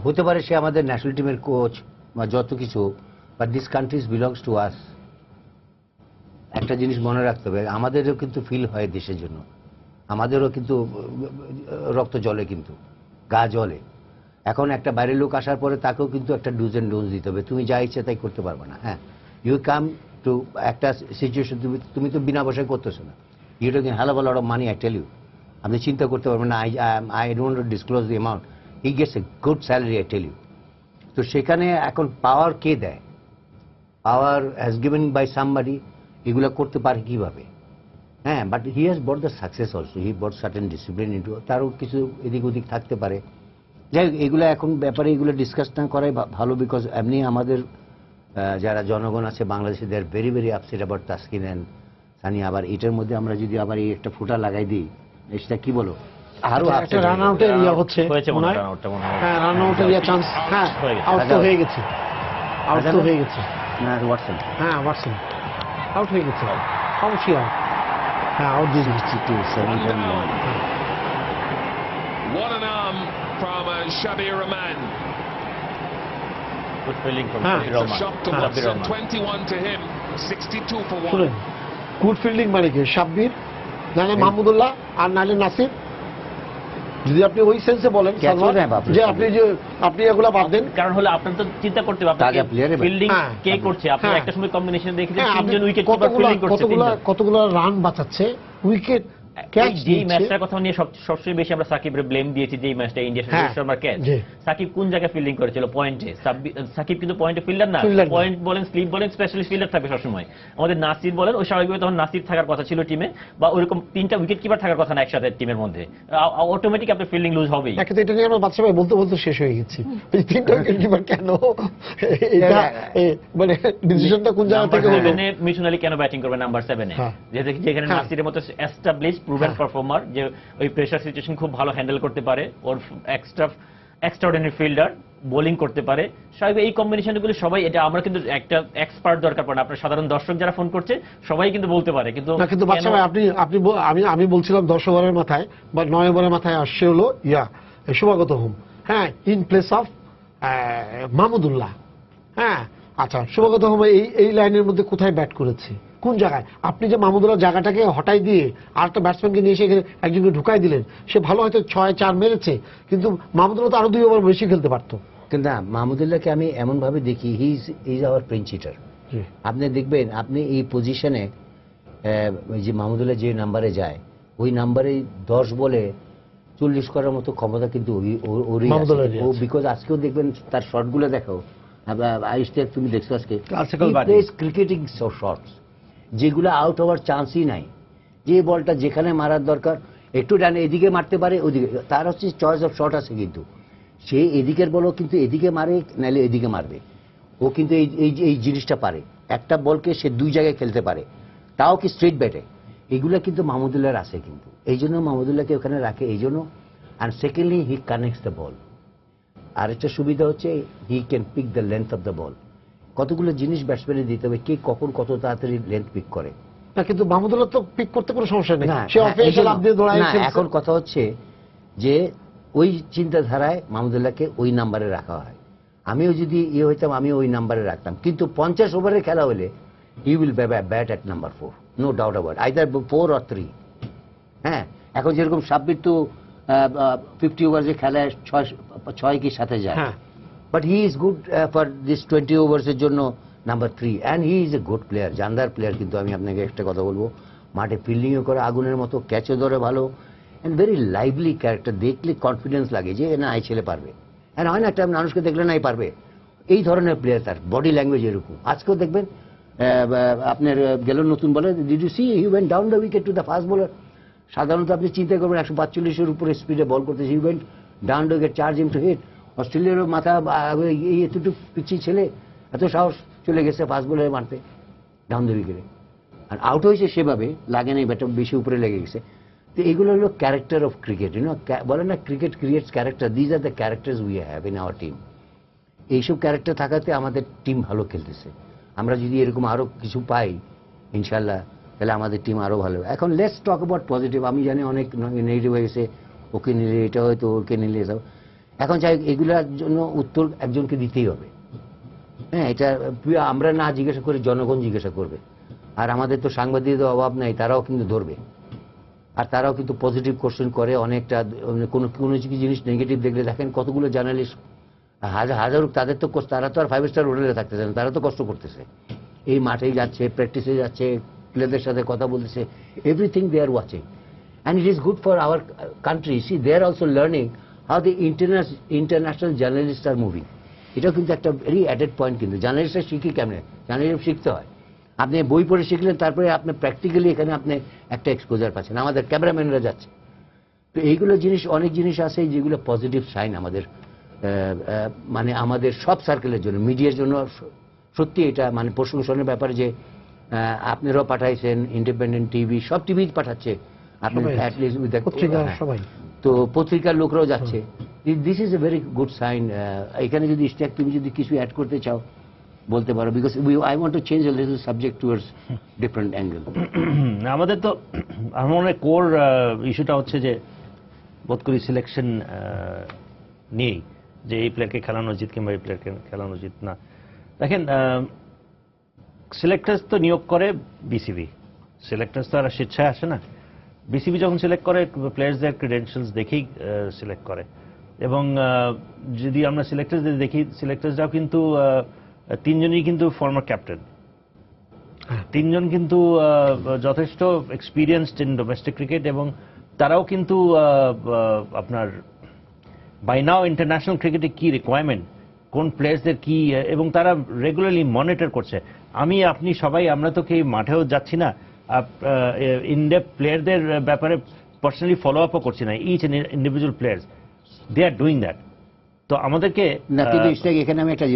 হতে পারে সে আমাদের ন্যাশনাল টিমের কোচ বা যত কিছু, but this countries belongs to us. একটা জিনিস মনে রাখতে হবে, আমাদেরও কিন্তু ফিল হয় দেশের জন্য, আমাদেরও কিন্তু রক্ত জ্বলে, কিন্তু গা জ্বলে। এখন একটা বাইরের লোক আসার পরে তাকেও কিন্তু একটা ডুজ এন্ড ডোজ দিতে হবে, তুমি যা ইচ্ছে তাই করতে পারবে না। হ্যাঁ, ইউ কাম টু একটা সিচুয়েশন, তুমি তো বিনা পয়সায় করতেছো না, you taking hell of a lot of money, I tell you. আপনি চিন্তা করতে পারবেন না, I don't disclose the amount, he gets a good salary, I tell you. তো সেখানে এখন পাওয়ার কে দেয়? Power has given by somebody, এগুলো করতে পারে কিভাবে? হ্যাঁ, but he has bought the success also, he bought certain discipline into, তারও কিছু এদিক ওদিক থাকতে পারে। যাই হোক, এগুলো এখন ব্যাপারে এগুলো ডিসকাস না করাই ভালো, বিকজ এমনি আমাদের যারা জনগণ আছে বাংলাদেশে, they are very very upset about Taskin and Sunny. আবার এটার মধ্যে আমরা যদি আবার এই একটা ফুটা লাগাই দিই, সেটা কি বলো, আরো রান আউটের ইয়ে হচ্ছে, হ্যাঁ রান আউটের ইয়ে চান্স, হ্যাঁ আউট তো হয়ে গেছে, আউট তো হয়ে গেছে না ওয়াটসন, হ্যাঁ ওয়াটসন আউট হয়ে গেছে, অবশ্যই আউট, হ্যাঁ আউট দিয়ে দিচ্ছি। What an arm from Shabir Rahman. Good fielding from Ah. Shabir It's a Rahman. shot to Watson, 21 to him, 62 for one. শুনেন, গুড ফিল্ডিং মানে কি? সাব্বির, নাহলে মাহমুদুল্লাহ, আর নাহলে নাসির। যদি আপনি ওই সেন্সে বলেন সালমান, যে আপনি এগুলা বাদ দেন, কারণ হলে আপনার তো চিন্তা করতে হবে ফিল্ডিং কে করছে। আপনি একটা সময় কম্বিনেশন দেখেছেন তিনজন উইকেট কিপার ফিল্ডিং করছে, কতগুলো রান বাঁচাচ্ছে, উইকেট ক্যাচ। যেই ম্যাচটার কথা নিয়ে সবচেয়ে বেশি আমরা সাকিবের ব্লেম দিয়েছি, যেই ম্যাচটা ইন্ডিয়া রোহিত শর্মার ক্যাচ, সাকিব কোন জায়গায় ফিল্ডিং করেছিল? পয়েন্টে। সাকিব কিন্তু পয়েন্টে ফিল্ডার না, পয়েন্ট বলেন স্লিপ বলেন স্পেশালিস্ট ফিল্ডার থাকবে সবসময়। আমাদের নাসির বলেন, ওই স্বাভাবিকভাবে তখন নাসির থাকার কথা ছিল টিমে, বা ওইরকম 3টা উইকেট কিপার থাকার কথা না একসাথে টিমের মধ্যে, অটোমেটিক আপনার ফিল্ডিং লুজ হবেই। কিন্তু এটা নিয়ে আমরা বাচ্চা ভাই বলতে বলতে শেষ হয়ে গেছি, এই 3টা উইকেট কিপার কেন, এটা মানে ডিসিশনটা কোন জায়গা থেকে হলো? মিশন আলী কেন ব্যাটিং করবে নাম্বার 7-এ, যেখানে নাসিরের মতো এস্টাবলিশড প্রুভেন পারফর্মার, যে ওই প্রেসার সিচুয়েশন খুব ভালো হ্যান্ডেল করতে পারে, ওর এক্সট্রাঅর্ডিনারি ফিল্ডার, বোলিং করতে পারে। স্বাভাবিক এই কম্বিনেশনগুলো সবাই, এটা আমরা কিন্তু একটা এক্সপার্ট দরকার পড়ে, আপনার সাধারণ দর্শক যারা ফোন করছে সবাই কিন্তু বলতে পারে। কিন্তু বাচ্চা ভাই আমি বলছিলাম 10 ওভারের মাথায় বা 9 ওভারের মাথায় আসছে হলো শুভাগত হোম, হ্যাঁ, ইন প্লেস অফ মাহমুদুল্লাহ। হ্যাঁ আচ্ছা, শুভাগত হোম এই লাইনের মধ্যে কোথায় ব্যাট করেছে, কোন জায়গায়? আপনি যে মাহমুদুল্লাহ জায়গাটাকে হটাই দিয়ে আর একটা ব্যাটসম্যানকে নিয়ে এসে এখানে একজনকে ঢুকাই দিলেন, সে ভালো হয়তো 6-4 মেরেছে, কিন্তু মাহমুদুল্লাহ তো আরো 2 ওভার বেশি খেলতে পারতো। কিন্তু না, মাহমুদুল্লাহকে আমি এমন ভাবে দেখি, হি ইজ আওয়ার প্রিন্সিটার। আপনি দেখবেন, আপনি এই পজিশনে যে মাহমুদুল্লাহ যে নাম্বারে যায়, ওই নাম্বারে 10 বলে 40 করার মতো ক্ষমতা কিন্তু ওরই আছে। ও বিকজ আজকেও দেখবেন তার শটগুলো দেখো, আইস্টেক তুমি দেখছো আজকে Classical batting. Places cricketing shots যেগুলো আউট হওয়ার চান্সই নাই, যে বলটা যেখানে মারার দরকার একটু ডানে এদিকে মারতে পারে ওদিকে, তার হচ্ছে চয়েস অফ শট আছে, কিন্তু সে এদিকের বলও কিন্তু এদিকে মারে নাহলে এদিকে মারবে, ও কিন্তু এই জিনিসটা পারে, একটা বলকে সে দুই জায়গায় খেলতে পারে, তাও কি স্ট্রেট ব্যাটে। এগুলো কিন্তু মাহমুদুল্লাহর আছে, কিন্তু এই জন্য মাহমুদুল্লাহকে ওখানে রাখে এই জন্য। And secondly he connects the ball. আরেকটা সুবিধা হচ্ছে he can pick the length of the ball. কতগুলো জিনিস ব্যাটসম্যানে দিতে হবে, কে কখন কত তাড়াতাড়ি লেন্থ পিক করে। না, কিন্তু মাহমুদুল্লাহ তো পিক করতে কোনো সমস্যা নেই, না, সে অফে এসে লাফ দিয়ে দৌড়ায় না, খেলছে। এখন কথা হচ্ছে যে ওই চিন্তাধারায় মাহমুদুল্লাহকে ওই নাম্বারে রাখা হয়। আমিও যদি ইয়ে হইতাম আমিও ওই নাম্বারে রাখতাম, কিন্তু 50 ওভারের খেলা হলে he will bat at number 4, no doubt about either 4 or 3। হ্যাঁ, এখন যেরকম সাব্বির তো 50 ওভারের খেলায় 6 কি 7 যায়, হ্যাঁ। But he is good for this 20 ওভার্সের জন্য number 3, and he is a good player, জানদার প্লেয়ার। কিন্তু আমি আপনাকে একটা কথা বলবো, মাঠে ফিল্ডিংও করে আগুনের মতো, ক্যাচও ধরে ভালো, অ্যান্ড ভেরি লাইভলি ক্যারেক্টার, দেখলে কনফিডেন্স লাগে যে না এই ছেলে পারবে। আর হয় না একটা মানুষকে দেখলে নাই পারবে, এই ধরনের প্লেয়ার, তার বডি ল্যাঙ্গুয়েজ এরকম। আজকেও দেখবেন আপনার গেল নতুন বলে, did you see he went down the wicket to the fast bowler. সাধারণত আপনি চিন্তা করবেন 145-এর উপরে স্পিডে বল করতেছে, he went down the wicket, charge him to hit. অস্ট্রেলিয়ারও মাথা এই এতটুকু পিছিয়ে ছেলে এত সাহস, চলে গেছে ফাস্ট বোলারে মারতে ডাউন দ্য উইকেটে, আর আউট হয়েছে সেভাবে, লাগে নাই, ব্যাটটা বেশি উপরে লেগে গেছে। তো এগুলো হলো ক্যারেক্টার অফ ক্রিকেট, বলে না cricket creates character, these are the characters we have in our team. এইসব ক্যারেক্টার থাকাতে আমাদের টিম ভালো খেলতেছে। আমরা যদি এরকম আরো কিছু পাই ইনশাল্লাহ, তাহলে আমাদের টিম আরো ভালো। এখন লেটস টক অ্যাবাউট পজিটিভ। আমি জানি অনেক নেগেটিভ হয়ে গেছে, ওকে নিলে এটা হয়তো, ওকে নিলে এসব। এখন চাই এগুলোর জন্য উত্তর একজনকে দিতেই হবে। হ্যাঁ, এটা আমরা না জিজ্ঞাসা করে জনগণ জিজ্ঞাসা করবে, আর আমাদের তো সাংবাদিকদের অভাব নাই, তারাও কিন্তু ধরবে, আর তারাও কিন্তু পজিটিভ কোশ্চেন করে অনেকটা। কোনো কোনো জিনিস নেগেটিভ দেখলে দেখেন কতগুলো জার্নালিস্ট হাজার, তাদের তো তারা তো আর 5 স্টার হোটেলে থাকতেছে না, তারা তো কষ্ট করতেছে, এই মাঠেই যাচ্ছে, প্র্যাকটিসে যাচ্ছে, প্লেয়ারদের সাথে কথা বলতেছে, everything they are watching, and it is good for our country. See they are also learning how the international journalist are moving. এটাও কিন্তু একটা ভেরি অ্যাডেড পয়েন্ট, কিন্তু জার্নালিস্টরা শিখি কেমনে, জার্নালিজম শিখতে হয়। আপনি বই পড়ে শিখলেন, তারপরে আপনি প্র্যাকটিক্যালি এখানে আপনি একটা এক্সপোজার পাচ্ছেন। আমাদের ক্যামেরাম্যানরা যাচ্ছে, তো এইগুলো জিনিস, অনেক জিনিস আছে যেগুলো পজিটিভ সাইন আমাদের, মানে আমাদের সব সার্কেলের জন্য, মিডিয়ার জন্য সত্যি এটা মানে প্রশংসনের ব্যাপারে যে আপনারাও পাঠাইছেন, ইন্ডিপেন্ডেন্ট টিভি, সব টিভি পাঠাচ্ছে, আপনি পত্রিকা সবাই, তো পত্রিকার লোকরাও যাচ্ছে। This is a very good sign. এখানে যদি স্ট্যাক তুমি যদি কিছু অ্যাড করতে চাও বলতে পারো, because I want to change a little subject towards different angle. আমাদের তো আমার মনে হয় কোর ইস্যুটা হচ্ছে যে বোধ করি সিলেকশন নিয়েই, যে এই প্লেয়ারকে খেলানো উচিত কিংবা এই প্লেয়ারকে খেলানো উচিত না। দেখেন, সিলেক্টার্স তো নিয়োগ করে বিসিবি, সিলেক্টার্স তো আর স্বেচ্ছায় আসে না। বিসিবি যখন সিলেক্ট করে প্লেয়ার্সদের ক্রিডেন্সিয়ালস দেখেই সিলেক্ট করে, এবং যদি আমরা সিলেক্টার্সদের দেখি, সিলেক্টার্সরাও কিন্তু 3 জনই কিন্তু ফর্মার ক্যাপ্টেন, 3 জন কিন্তু যথেষ্ট এক্সপিরিয়েন্সড ইন ডোমেস্টিক ক্রিকেট, এবং তারাও কিন্তু আপনার বাই নাও ইন্টারন্যাশনাল ক্রিকেটে কি রিকোয়ারমেন্ট, কোন প্লেয়ার্সদের কি, এবং তারা রেগুলারলি মনিটর করছে। আপনি সবাই, আমরা তো কেউ মাঠেও যাচ্ছি না, ইনডেপথ প্লেয়ারদের ব্যাপারে পার্সোনালি ফলো আপও করছি না, each individual players they are doing that. তো আমাদেরকে না, কিন্তু এখানে আমি একটা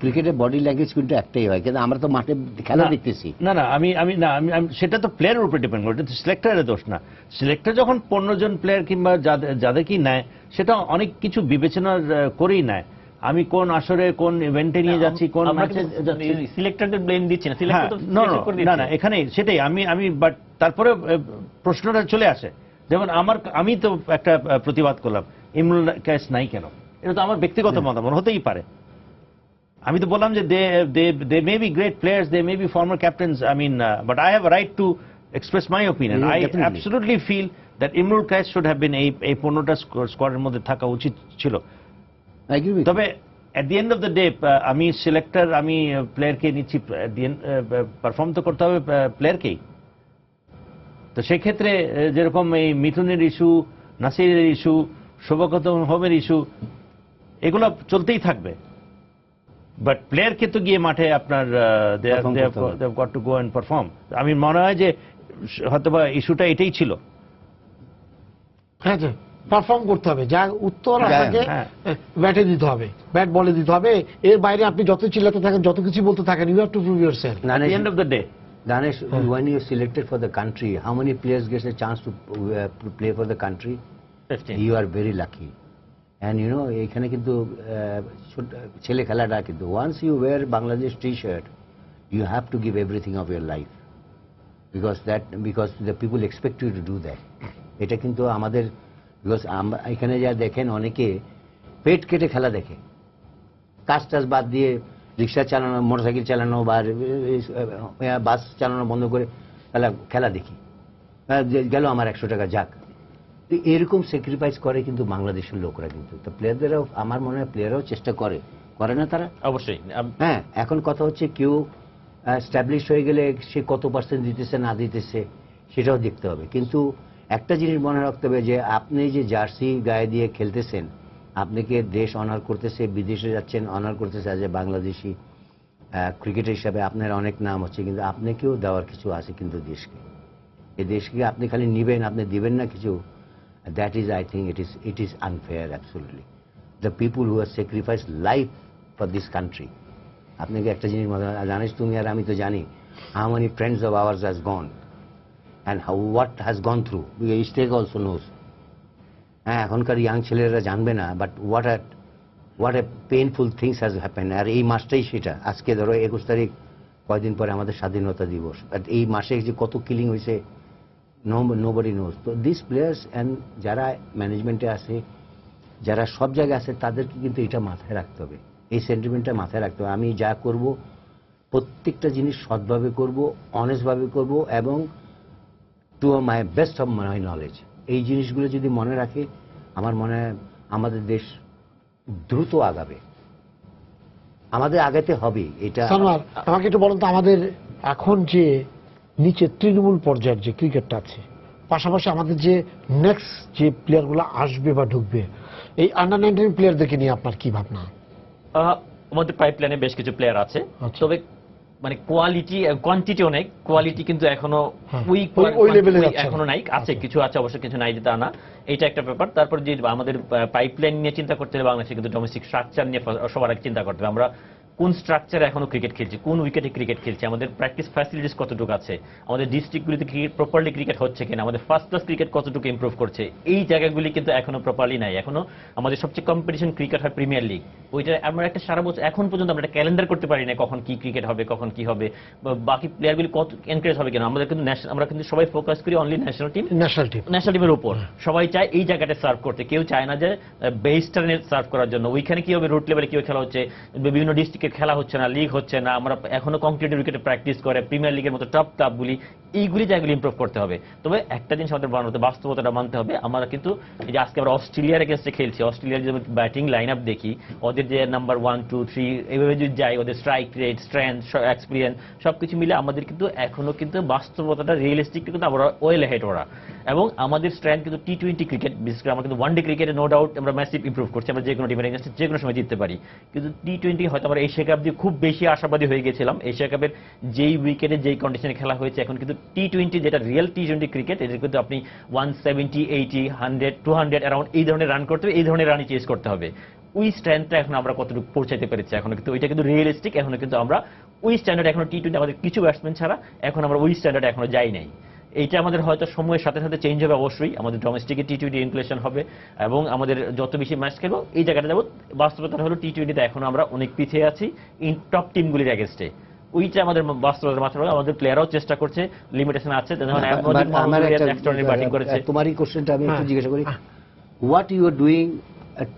ক্রিকেটের বডি ল্যাঙ্গুয়েজ কিন্তু একটাই হয়, কিন্তু আমরা তো মাঠে খেলা দেখতেছি। না, আমি সেটা তো প্লেয়ারের উপরে ডিপেন্ড করে, এটা তো সিলেক্টরের দোষ না। সিলেক্টর যখন 15 জন প্লেয়ার কিংবা যাদেরকেই নেয়, সেটা অনেক কিছু বিবেচনা করেই নেয়। আমি কোন আসরে কোন ইভেন্টে নিয়ে যাচ্ছি, কোন ম্যাচে যাচ্ছি, সিলেক্টরদের ব্লেম দিচ্ছি না, না, এখানে সেটাই আমি বাট তারপরে প্রশ্নটা চলে আসে, যেমন আমি তো একটা প্রতিবাদ করলাম, ইমরুল কায়েস নাই কেন, এটা তো আমার ব্যক্তিগত মতামত হতেই পারে। আমি তো বললাম যে they may be great players, they may be former captains, but I have a right to express my opinion. I absolutely feel that Imrul Kayes should have been এই 15টা স্কোয়াডের মধ্যে থাকা উচিত ছিল। তবে at the end of the day, আমি selector, আমি প্লেয়ারকে নিচ্ছি, পারফর্ম তো করতে হবে প্লেয়ারকেই। তো সেক্ষেত্রে যেরকম এই মিথুনের ইস্যু, নাসিরের ইস্যু, শোভকত হোমের ইস্যু, এগুলো চলতেই থাকবে। বাট প্লেয়ার কিন্তু গিয়ে মাঠে আপনার Perform করতে হবে। Got to go and perform. আমি মনে হয় যে হয়তোবা ইস্যুটা এটাই ছিল। হ্যাঁ, পারফর্ম করতে হবে, যা উত্তর হ্যাঁ, আপনাকে হ্যাঁ। ব্যাটে দিতে হবে, ব্যাট বলে দিতে হবে। এর বাইরে আপনি যত চিল্লাতে থাকেন, যত কিছু বলতে থাকেন, you have to prove yourself. At the end of the day, Danesh, when you're selected for the country, how many players gets a chance to play for the country? 15 You are very lucky. And you know, এখানে কিন্তু ছেলে খেলাটা কিন্তু once you wear Bangladesh t-shirt, you have to give everything of your life. Because the people expect you to do that. এটা কিন্তু আমাদের, because এখানে যা দেখেন অনেকে পেট কেটে খেলা দেখে, কাজ টাজ বাদ দিয়ে রিক্সা চালানো, মোটরসাইকেল চালানো বা বাস চালানো বন্ধ করে খেলা দেখি, গেল আমার 100 টাকা যাক। তো এরকম স্যাক্রিফাইস করে কিন্তু বাংলাদেশের লোকরা, কিন্তু তো প্লেয়ারদেরও আমার মনে হয় প্লেয়াররাও চেষ্টা করে না তারা। অবশ্যই হ্যাঁ, এখন কথা হচ্ছে কেউ স্ট্যাবলিশ হয়ে গেলে সে কত পার্সেন্ট দিতেছে না দিতেছে সেটাও দেখতে হবে। কিন্তু একটা জিনিস মনে রাখতে হবে যে আপনি যে জার্সি গায়ে দিয়ে খেলতেছেন, আপনাকে দেশ অনার করতেছে, বিদেশে যাচ্ছেন অনার করতেছে, আজ বাংলাদেশি ক্রিকেটার হিসাবে আপনার অনেক নাম হচ্ছে, কিন্তু আপনাকেও দেওয়ার কিছু আছে কিন্তু দেশকে। এই দেশকে আপনি খালি নিবেন, আপনি দিবেন না কিছু, that is, I think it is unfair absolutely. The people who are sacrifice life for this country. আপনাকে একটা জিনিস জানিস তুমি আর আমি তো জানি, how many friends of ours has gone and what has gone through. Stake also knows. হ্যাঁ, এখনকার ইয়াং ছেলেরা জানবে না, but what a painful things has happened. আর এই মাসটাই সেটা। আজকে ধরো 21 তারিখ, কয়দিন পরে আমাদের স্বাধীনতা দিবস, আর এই মাসে যে কত কিলিং হয়েছে nobody knows. তো দিস প্লেয়ার্স অ্যান্ড যারা ম্যানেজমেন্টে আছে, যারা সব জায়গায় আছে, তাদেরকে কিন্তু এটা মাথায় রাখতে হবে, এই সেন্টিমেন্টটা মাথায় রাখতে হবে। আমি যা করব প্রত্যেকটা জিনিস সৎভাবে করব, অনেস্টভাবে করব, এবং to my best of my knowledge. এই জিনিসগুলো যদি মনে রাখে, আমার মনে হয় আমাদের দেশ দ্রুত আগাবে, আমাদের আগাতে হবে। এটা সানোয়ার, আমাকে একটু বলুন তো, আমাদের এখন যে নিচে তৃণমূল পর্যায়ের যে ক্রিকেটটা আছে, পাশাপাশি আমাদের যে নেক্সট যে প্লেয়ারগুলো আসবে বা ঢুকবে, এই আন্ডার 19 প্লেয়ারদেরকে নিয়ে আপনার কি ভাবনা? আমাদের পাইপলাইনে বেশ কিছু প্লেয়ার আছে, আচ্ছা। তবে মানে কোয়ালিটি কোয়ান্টিটি অনেক, কোয়ালিটি কিন্তু এখনো হ্যাঁ, ওই ওই লেভেলে যাচ্ছে না। এখনো নাই, আছে আচ্ছা। কিছু আছে অবশ্য, কিছু নাই যে তা না, এটা একটা ব্যাপার। তারপর যে আমাদের পাইপলাইন নিয়ে চিন্তা করতে হলে বাংলাদেশে কিন্তু ডোমেস্টিক স্ট্রাকচার নিয়ে সবার আগে চিন্তা করতে হবে। আমরা কোন স্ট্রাকচারে এখনো ক্রিকেট খেলছি, কোন উইকেটে ক্রিকেট খেলছি, আমাদের প্র্যাকটিস ফ্যাসিলিটিস কতটুকু আছে, আমাদের ডিস্ট্রিক্টগুলিতে ক্রিকেট প্রপারলি ক্রিকেট হচ্ছে কিনা, আমাদের ফার্স্ট ক্লাস ক্রিকেট কতটুকু ইমপ্রুভ করছে, এই জায়গাগুলি কিন্তু এখনো প্রপারলি নাই। এখনো আমাদের সবচেয়ে কম্পিটিশন ক্রিকেট হয় প্রিমিয়ার লিগ, ওইটা আমরা একটা সারা বছর এখন পর্যন্ত আমরা একটা ক্যালেন্ডার করতে পারি না, কখন কি ক্রিকেট হবে, কখন কি হবে, বাকি প্লেয়ারগুলি কত এনকারেজ হবে কিনা। আমাদের কিন্তু আমরা কিন্তু সবাই ফোকাস করি অনলি ন্যাশনাল টিমের উপর, সবাই চায় এই জায়গাটা সার্ভ করতে, কেউ চায় না যে বেস টার্নে সার্ভ করার জন্য। ওইখানে কি হবে, রুট লেভেলে কি খেলা হচ্ছে, বিভিন্ন ডিস্ট্রিক্টে খেলা হচ্ছে না, লিগ হচ্ছে না, আমরা এখনো কংক্রিটেড উইকেটে প্র্যাকটিস করে প্রিমিয়ার লিগের মতো টপ কাপগুলি, এইগুলি জায়গাগুলি ইমপ্রুভ করতে হবে। তবে একটা জিনিস আমাদের বাস্তবতাটা মানতে হবে, আমরা কিন্তু এই যে আজকে আমরা অস্ট্রেলিয়ার এগেনস্টে খেলছি, অস্ট্রেলিয়ার যে ব্যাটিং লাইন আপ দেখি, ওদের যে নাম্বার 1, 2, 3 এইভাবে যদি যাই, ওদের স্ট্রাইক রেট, স্ট্রেংথ, এক্সপিরিয়েন্স সবকিছু মিলে আমাদের কিন্তু এখনো কিন্তু বাস্তবতাটা রিয়েলিস্টিক কিন্তু আমরা ওয়েল হেড ওরা। এবং আমাদের স্ট্রেংথ কিন্তু টি-20 ক্রিকেট, বিশেষ করে আমরা কিন্তু ওয়ানডে ক্রিকেটে নো ডাউট আমরা ম্যাসিভ ইমপ্রুভ করছি, আমরা যে কোনো টিমের এগেনস্টে যে কোনো সময় জিততে পারি। কিন্তু টি-20 হয়তো আমরা এশিয়া কাপ দিয়ে খুব বেশি আশাবাদী হয়ে গেছিলাম। এশিয়া কাপের যেই উইকেটে যেই কন্ডিশনে খেলা হয়েছে, এখন কিন্তু টি-20 যেটা রিয়েল টি-20 ক্রিকেট, এটা কিন্তু আপনি 170, 80, 100, 200 অ্যারাউন্ড এই ধরনের রান করতে হবে, এই ধরনের রানই চেস করতে হবে। ওই স্ট্যান্ডটা এখন আমরা কতটুকু পৌঁছাতে পেরেছি এখনো কিন্তু ওইটা কিন্তু রিয়েলিস্টিক, এখনো কিন্তু আমরা ওই স্ট্যান্ডার্ড এখনো টি-20 আমাদের কিছু ব্যাটসম্যান ছাড়া এখন আমরা ওই স্ট্যান্ডার্ড এখনো যাই নাই। এইটা আমাদের হয়তো সময়ের সাথে সাথে চেঞ্জ হবে, অবশ্যই আমাদের ডোমেস্টিকে টি-20 ইনক্লুশন হবে এবং আমাদের যত বেশি ম্যাচ খেলবো এই জায়গাটা যাবো। বাস্তবতা হলো টি-20তে এখনো আমরা অনেক পিছিয়ে আছি টপ টিমগুলির এগেনস্টে, ওইটা আমাদের বাস্তবতার মাথায় হবে। আমাদের প্লেয়াররাও চেষ্টা করছে, লিমিটেশন আছে, ব্যাটিং করেছে। তোমার এই কোশ্চেনটা আমি একটু জিজ্ঞাসা করি, what you are doing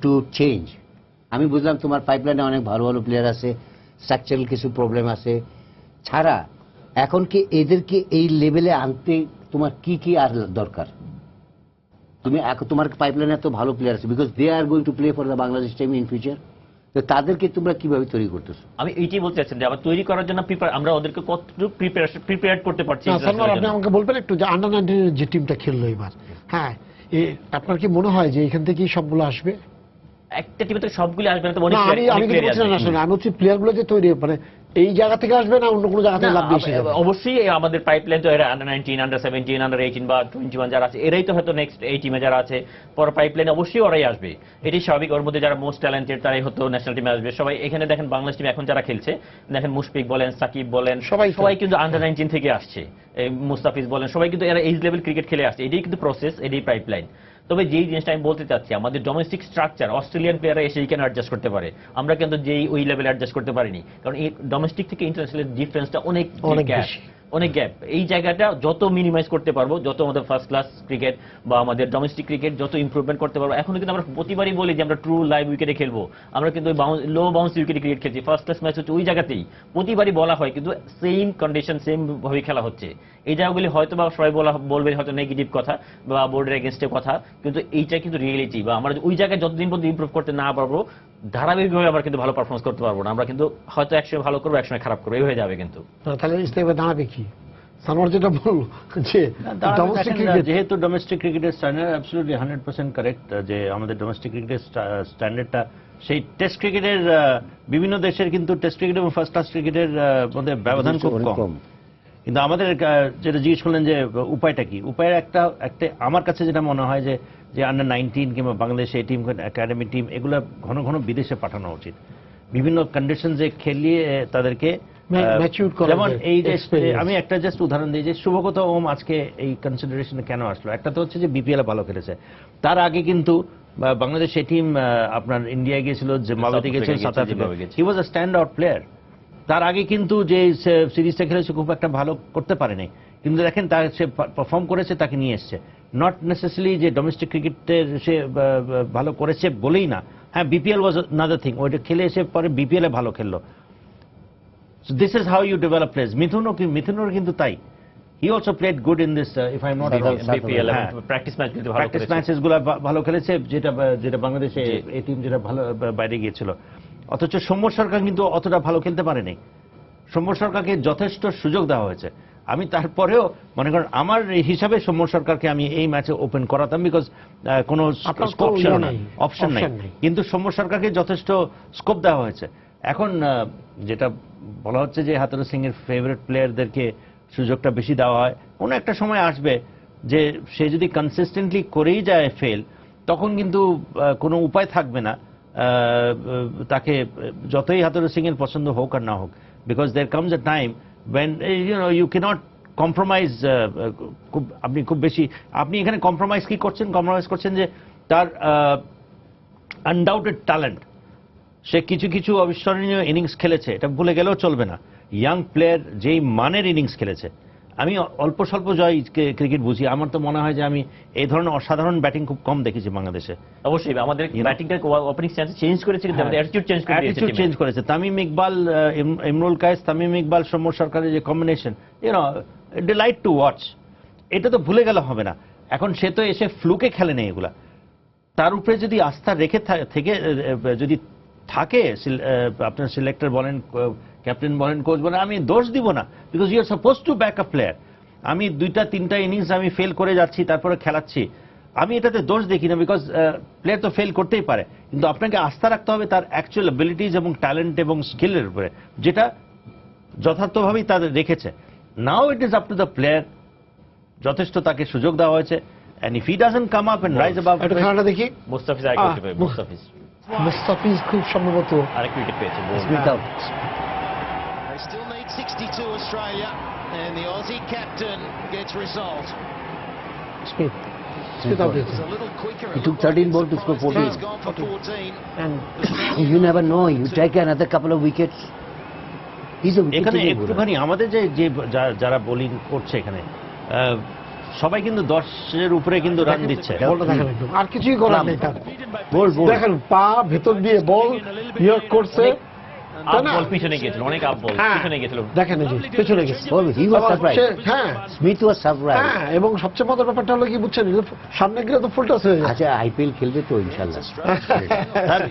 to change? আমি বুঝলাম তোমার পাইপলাইনে অনেক ভালো ভালো প্লেয়ার আছে, স্ট্রাকচারাল কিছু প্রবলেম আছে, ছাড়া এখন কি এদেরকে এই লেভেলে আনতে তোমার কি কি আর দরকার? তুমি তোমার পাইপলাইনে এত ভালো প্লেয়ার আছে, because they are going to play for the Bangladesh team in future, তো তাদেরকে তোমরা কিভাবে তৈরি করতেছো? আমি এইটাই বলতে চাচ্ছি যে আবার তৈরি করার জন্য আমরা ওদেরকে কতটুকু প্রিপেয়ার করতে পারছি। আপনি আমাকে বলবেন একটু যে আন্ডার 19 যে টিমটা খেললো এবার, হ্যাঁ, আপনার কি মনে হয় যে এখান থেকেই সবগুলো আসবে? একটা টিমে তো সবগুলি আসবে না, তো অনেক না, player- আমি অনেক কিন্তু player বলছি না আসবে। আসলে, আমি হচ্ছে প্লেয়ার গুলো যে তৈরি, মানে এই জায়গা থেকে আসবে না অন্য কোনো জায়গা থেকে না, লাভ দিয়ে এসে যাবে? অবশ্যই আমাদের পাইপলাইন তো এরা আন্ডার 19, আন্ডার 17, আন্ডার 18 বা 21 যারা আছে, এরাই তো হয়তো নেক্সট এই টিমে যারা আছে পর পাইপলাইনে অবশ্যই ওরাই আসবে। এটি স্বাভাবিক। ওর মধ্যে যারা মোস্ট ট্যালেন্টেড তারাই হয়তো ন্যাশনাল টিমে আসবে। সবাই এখানে দেখেন বাংলাদেশ টিম এখন যারা খেলছে, দেখেন মুশফিক বলেন, সাকিব বলেন, সবাই কিন্তু আন্ডার 19 থেকে আসছে। এই মুস্তাফিজ বলেন, সবাই কিন্তু এরা এইজ লেভেল ক্রিকেট খেলে আসছে। এটাই কিন্তু প্রসেস, এটাই পাইপলাইন। তবে যেই জিনিসটা আমি বলতে চাচ্ছি, আমাদের ডোমেস্টিক স্ট্রাকচার অস্ট্রেলিয়ান প্লেয়াররা এসে এখানে অ্যাডজাস্ট করতে পারে, আমরা কিন্তু যেই ওই লেভেলে অ্যাডজাস্ট করতে পারিনি, কারণ এই ডোমেস্টিক থেকে ইন্টারন্যাশনাল ডিফারেন্সটা অনেক গ্যাপ, অনেক গ্যাপ। এই জায়গাটা যত মিনিমাইজ করতে পারবো, যত আমাদের ফার্স্ট ক্লাস ক্রিকেট বা আমাদের ডোমেস্টিক ক্রিকেট যত ইমপ্রুভমেন্ট করতে পারবো। এখন কিন্তু আমরা প্রতিবারই বলি যে আমরা ট্রু লাইভ উইকেটে খেলবো, আমরা কিন্তু লো বাউন্স উইকেটে ক্রিকেট খেলছি। ফার্স্ট ক্লাস ম্যাচ হচ্ছে ওই জায়গাতেই, প্রতিবারই বলা হয়, কিন্তু সেম কন্ডিশন সেম ভাবে খেলা হচ্ছে। এই জায়গাগুলি হয়তো বা সবাই বলবে হয়তো নেগেটিভ কথা বা বোর্ডের এগেনস্টের কথা, কিন্তু এইটা কিন্তু রিয়েলিটি। বা আমরা ওই জায়গায় যতদিন পর্যন্ত ইমপ্রুভ করতে না পারবো, ধারাবাহিকভাবে আমরা কিন্তু ভালো পারফরমেন্স করতে পারবো না। আমরা কিন্তু হয়তো একসময় ভালো করবো, একসময় খারাপ করবো, এই হয়ে যাবে কিন্তু। তাহলে ইসলামে দাঁড়াবে কি? সানোয়ার যেটা বলল যে ডোমেস্টিক ক্রিকেট, যেহেতু ডোমেস্টিক ক্রিকেটের স্ট্যান্ডার্ড অ্যাবসলিউটলি 100% কারেক্ট, যে আমাদের ডোমেস্টিক ক্রিকেটের স্ট্যান্ডার্ডটা সেই টেস্ট ক্রিকেটের বিভিন্ন দেশের কিন্তু টেস্ট ক্রিকেট এবং ফার্স্ট ক্লাস ক্রিকেটের মধ্যে ব্যবধান খুব কম। কিন্তু আমাদের যেটা জিজ্ঞেস করলেন যে উপায়টা কি, উপায়ের একটা আমার কাছে যেটা মনে হয় যে আন্ডার 19 কিংবা বাংলাদেশ এই টিম, একাডেমি টিম, এগুলো ঘন ঘন বিদেশে পাঠানো উচিত, বিভিন্ন কন্ডিশনসে খেলিয়ে তাদেরকে ম্যাচিউর করা। যেমন এই যে আমি একটা জাস্ট উদাহরণ দিই যে শুভগত ওম আজকে এই কনসিডারেশনে কেন আসলো। একটা তো হচ্ছে যে বিপিএল ভালো খেলেছে, তার আগে কিন্তু বাংলাদেশ এই টিম আপনার ইন্ডিয়া গিয়েছিল, জিম্বাবুয়ে গিয়েছিল, সাউথ আফ্রিকা, হি ওয়াজ আ স্ট্যান্ড আউট প্লেয়ার। তার আগে কিন্তু যে সিরিজটা খেলেছে খুব একটা ভালো করতে পারেনি, কিন্তু দেখেন তার সে পারফর্ম করেছে, তাকে নিয়ে এসছে। নট নেসেসারিলি যে ডোমেস্টিক ক্রিকেটের সে ভালো করেছে বলেই না, হ্যাঁ বিপিএল ওয়াজ নাদার থিং, ওইটা খেলে এসে পরে বিপিএল এ ভালো খেললো। So this is how you develop players. মিথুনও কিন্তু তাই, he also played good in this if I'm not wrong, BPL practice match কিন্তু ভালো প্র্যাকটিস করেছে। ম্যাচেস গুলো ভালো খেলেছে, যেটা বাংলাদেশে এই টিম যেটা ভালো বাইরে গিয়েছিল। অথচ সৌম্য সরকার কিন্তু অতটা ভালো খেলতে পারেনি। সৌম্য সরকারকে যথেষ্ট সুযোগ দেওয়া হয়েছে। আমি তারপরেও মনে করেন আমার হিসাবে সৌম্য সরকারকে আমি এই ম্যাচে ওপেন করাতাম, বিকজ কোনো অপশন নাই, কিন্তু সৌম্য সরকারকে যথেষ্ট স্কোপ দেওয়া হয়েছে। এখন যেটা বলা হচ্ছে যে হাতুরু সিং এর ফেভারিট প্লেয়ারদেরকে সুযোগটা বেশি দেওয়া হয়, কোনো একটা সময় আসবে যে সে যদি কনসিস্টেন্টলি করেই যায় ফেল, তখন কিন্তু কোনো উপায় থাকবে না তাকে যতই হাতুরু সিং এর পছন্দ হোক আর না হোক, because there comes a time when you cannot compromise আপনি খুব বেশি, আপনি এখানে কম্প্রোমাইজ কি করছেন, কম্প্রোমাইজ করছেন যে তার আনডাউটেড ট্যালেন্ট, সে কিছু কিছু অবিস্মরণীয় ইনিংস খেলেছে, এটা ভুলে গেলেও চলবে না। ইয়াং প্লেয়ার যেই মানের ইনিংস খেলেছে, আমি অল্প স্বল্প জয় ক্রিকেট বুঝি, আমার তো মনে হয় যে আমি এই ধরনের অসাধারণ ব্যাটিং খুব কম দেখেছি বাংলাদেশে। অবশ্যই আমাদের ব্যাটিংটা ওপেনিং স্ট্যান্স চেঞ্জ করেছে, কিন্তু আমাদের অ্যাটিটিউড চেঞ্জ করে দিয়েছে। অ্যাটিটিউড চেঞ্জ করেছে। তামিম ইকবাল, ইমরুল কায়েস, তামিম ইকবাল, সৌম্য সরকারের যে কম্বিনেশন, ডিলাইট টু ওয়াচ, এটা তো ভুলে গেলে হবে না। এখন সে তো এসে ফ্লুকে খেলে নেই এগুলা, তার উপরে যদি আস্থা রেখে থেকে যদি থাকে আপনার সিলেক্টর বলেন, ক্যাপ্টেন বলেন, কোচ বলেন, আমি দোষ দিব না, because you are suppose to back a player. আমি 2-3টা ইনিংস আমি ফেল করে যাচ্ছি, তারপরে খেলাচ্ছি, আমি এটাতে দোষ দেখি না, বিকজ প্লেয়ার তো ফেল করতেই পারে, কিন্তু আপনাকে আস্থা রাখতে হবে তার অ্যাকচুয়াল অ্যাবিলিটিজ এবং ট্যালেন্ট এবং স্কিলের উপরে, যেটা যথার্থভাবেই তাদের রেখেছে। Now it is up to the player, যথেষ্ট তাকে সুযোগ দেওয়া হয়েছে, and if he doesn't come up and rise above, একটা খেলাটা দেখি। মুস্তাফিজ আরেক উইকেট পেয়েছে, মুস্তাফিজ খুব সম্ভবত আরেক উইকেট পেয়েছে। They still need 62 Australia, and the Aussie captain gets resolved. Smith It was a little quicker. He took 13 balls to score 14. He's gone for 14. and You never know, you take another couple of wickets. He's a wicket এখানে taking bowler. একটুখানি আমাদের যারা bowling করছে এখানে সবাই কিন্তু 10-এর উপরে কিন্তু রান দিচ্ছে। বলটা দেখেন একটু, আর কিছুই করার নেই তার। Ball. দেখেন পা ভেতর দিয়ে বল ইয়ে করছে, তাই না? বল পিছনে গিয়েছিল, অনেক আপ বল হ্যাঁ, পিছনে গিয়েছিল। দেখেন এই যে পেছনে গেছে। Oh, he was আবার surprised. হ্যাঁ Smith was surprised. হ্যাঁ, এবং সবচেয়ে মজার ব্যাপারটা হলো কি বুঝছেন, সামনে গেলে তো ফুল টস হয়ে যায়। আচ্ছা আইপিএল খেলবে তো ইনশাআল্লাহ।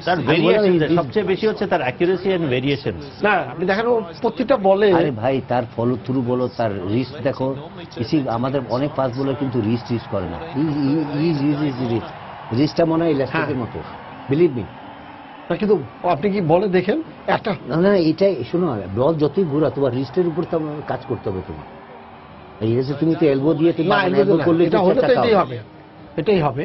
তার ভেরিয়েশন সবচেয়ে বেশি হচ্ছে তার অ্যাকুরেসি এন্ড ভেরিয়েশন। না আপনি দেখেন ও প্রতিটা বলে, আরে ভাই তার ফলো থ্রু বলো, তার রিস্ক দেখো। আমাদের অনেক ফাস্ট বোলার কিন্তু রিস্ক করে না, রিস্কটা মনে হয় ইলাস্টিকের মতো, বিলিভ মি। না কিন্তু আপনি কি বলে দেখেন একটা না না এটাই শোনো, বল যতই ঘোরা তোমার রিস্টের উপর তো কাজ করতে হবে তোমার। এই যে তুমি তো এলবো দিয়ে তুমি না elbow করলে এটা হলে তো এটাই হবে, এটাই হবে।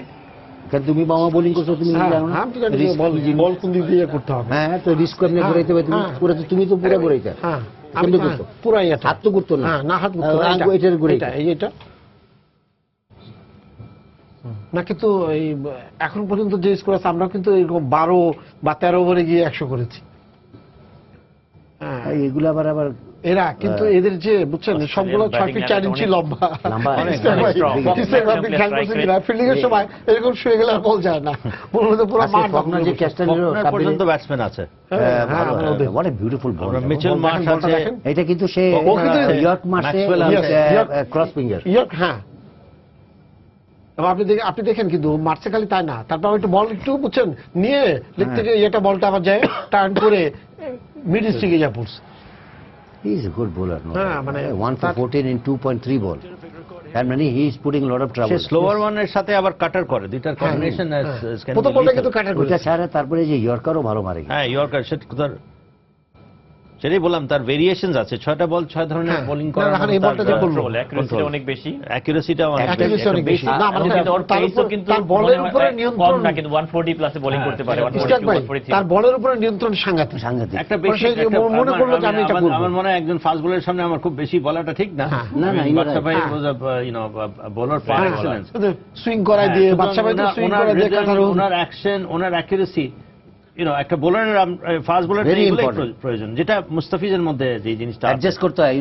কারণ তুমি বামা বোলিং করছো, তুমি হ্যাঁ, জানো না আমি তো জানি যে risk কি জিনিস। বল কোন দিক দিয়ে করতে হবে। হ্যাঁ তো রিস্ক করে ঘুরাইতে হবে, তুমি হ্যাঁ। পুরো তো তুমি তো পুরো ঘুরাইতে। হ্যাঁ আমি আমি করতো পুরাই এটা হাত তো করতো না। হ্যাঁ না হাত করতো না, আঙ্গুল এটার ঘুরে এটা এই এটা না। কিন্তু এই এখন পর্যন্ত যে স্কোর আছে আমরা কিন্তু এরকম 12 বা 13 ওভারে গিয়ে 100 করেছি। হ্যাঁ এগুলো আবার এরা কিন্তু এদের যে বুঝছেন সবগুলো 6 ফিট 4 ইঞ্চি লম্বা ফিল্ডিং এর সময় এরকম শুয়ে গেলে আর বল যায় না, মনে হতো পুরো মাঠ আপনার যে ক্যাস্টানেরও পর্যন্ত ব্যাটসম্যান আছে। What a beautiful ball. Mitchell Marsh আছে, এটা কিন্তু সে ও কিন্তু ইয়র্ক মাসে ম্যাক্সওয়েল আছে, ক্রস ফিঙ্গার। হ্যাঁ এবং আপনি দেখেন কিন্তু মারছে খালি তাই না, তারপর একটু বল একটু বুঝছেন নিয়ে লেগ থেকে এটা বলটা আবার যায় টার্ন করে মিড স্ট্রিকে যা পড়ছে। He is a good bowler. No? হ্যাঁ, মানে 1 for 14 in 2.3 ball. That means he is putting a lot of say trouble. Slower ওয়ানের সাথে আবার কাটার করে, দুইটার কম্বিনেশন। প্রথম বলটা কিন্তু কাটার ওটা করেছে। ছাড়া তারপরে যে ইয়র্কারও ভালো মারে। হ্যাঁ ইয়র্কার সেটাই বললাম, তার ভেরিয়েশনস আছে, 6টা বল 6 ধরনের হ্যাঁ, বোলিং না, করার এখন এই বলটা যে বললো, অ্যাকুরেসি অনেক বেশি, অ্যাকুরেসিটা অনেক Accuracy অনেক বেশি। না, মানে কিন্তু ওর তার pace ও উপর- কিন্তু তার বলের মনে হয় উপরে কম নিয়ন্ত্রণ না, কিন্তু 140 প্লাসে বোলিং করতে পারে, ইস্টাক 142 ভাই 143। তার বলের উপরে নিয়ন্ত্রণ সাংঘাতিক। সাংঘাতিক। একটা মানে বেশি সে মনে করলো যে আমি এটা করবো। আমার মনে হয় একজন ফাস্ট বোলারের সামনে আমার খুব বেশি বলাটা ঠিক না। না, না, বাদশা ভাই হ্যাঁ। was a bowler par excellence। Swing করাই দিয়ে বাচ্চা ভাই তো সুইং করাই দিয়ে কথা রোজ ওনার অ্যাকশন, ওনার অ্যাকুরেসি, একটা বোলারের ফাস্ট বোলার Very এগুলোই important. প্রয়োজন, যেটা মুস্তাফিজের মধ্যে যে জিনিসটা আছে। অ্যাডজাস্ট করতে হয়,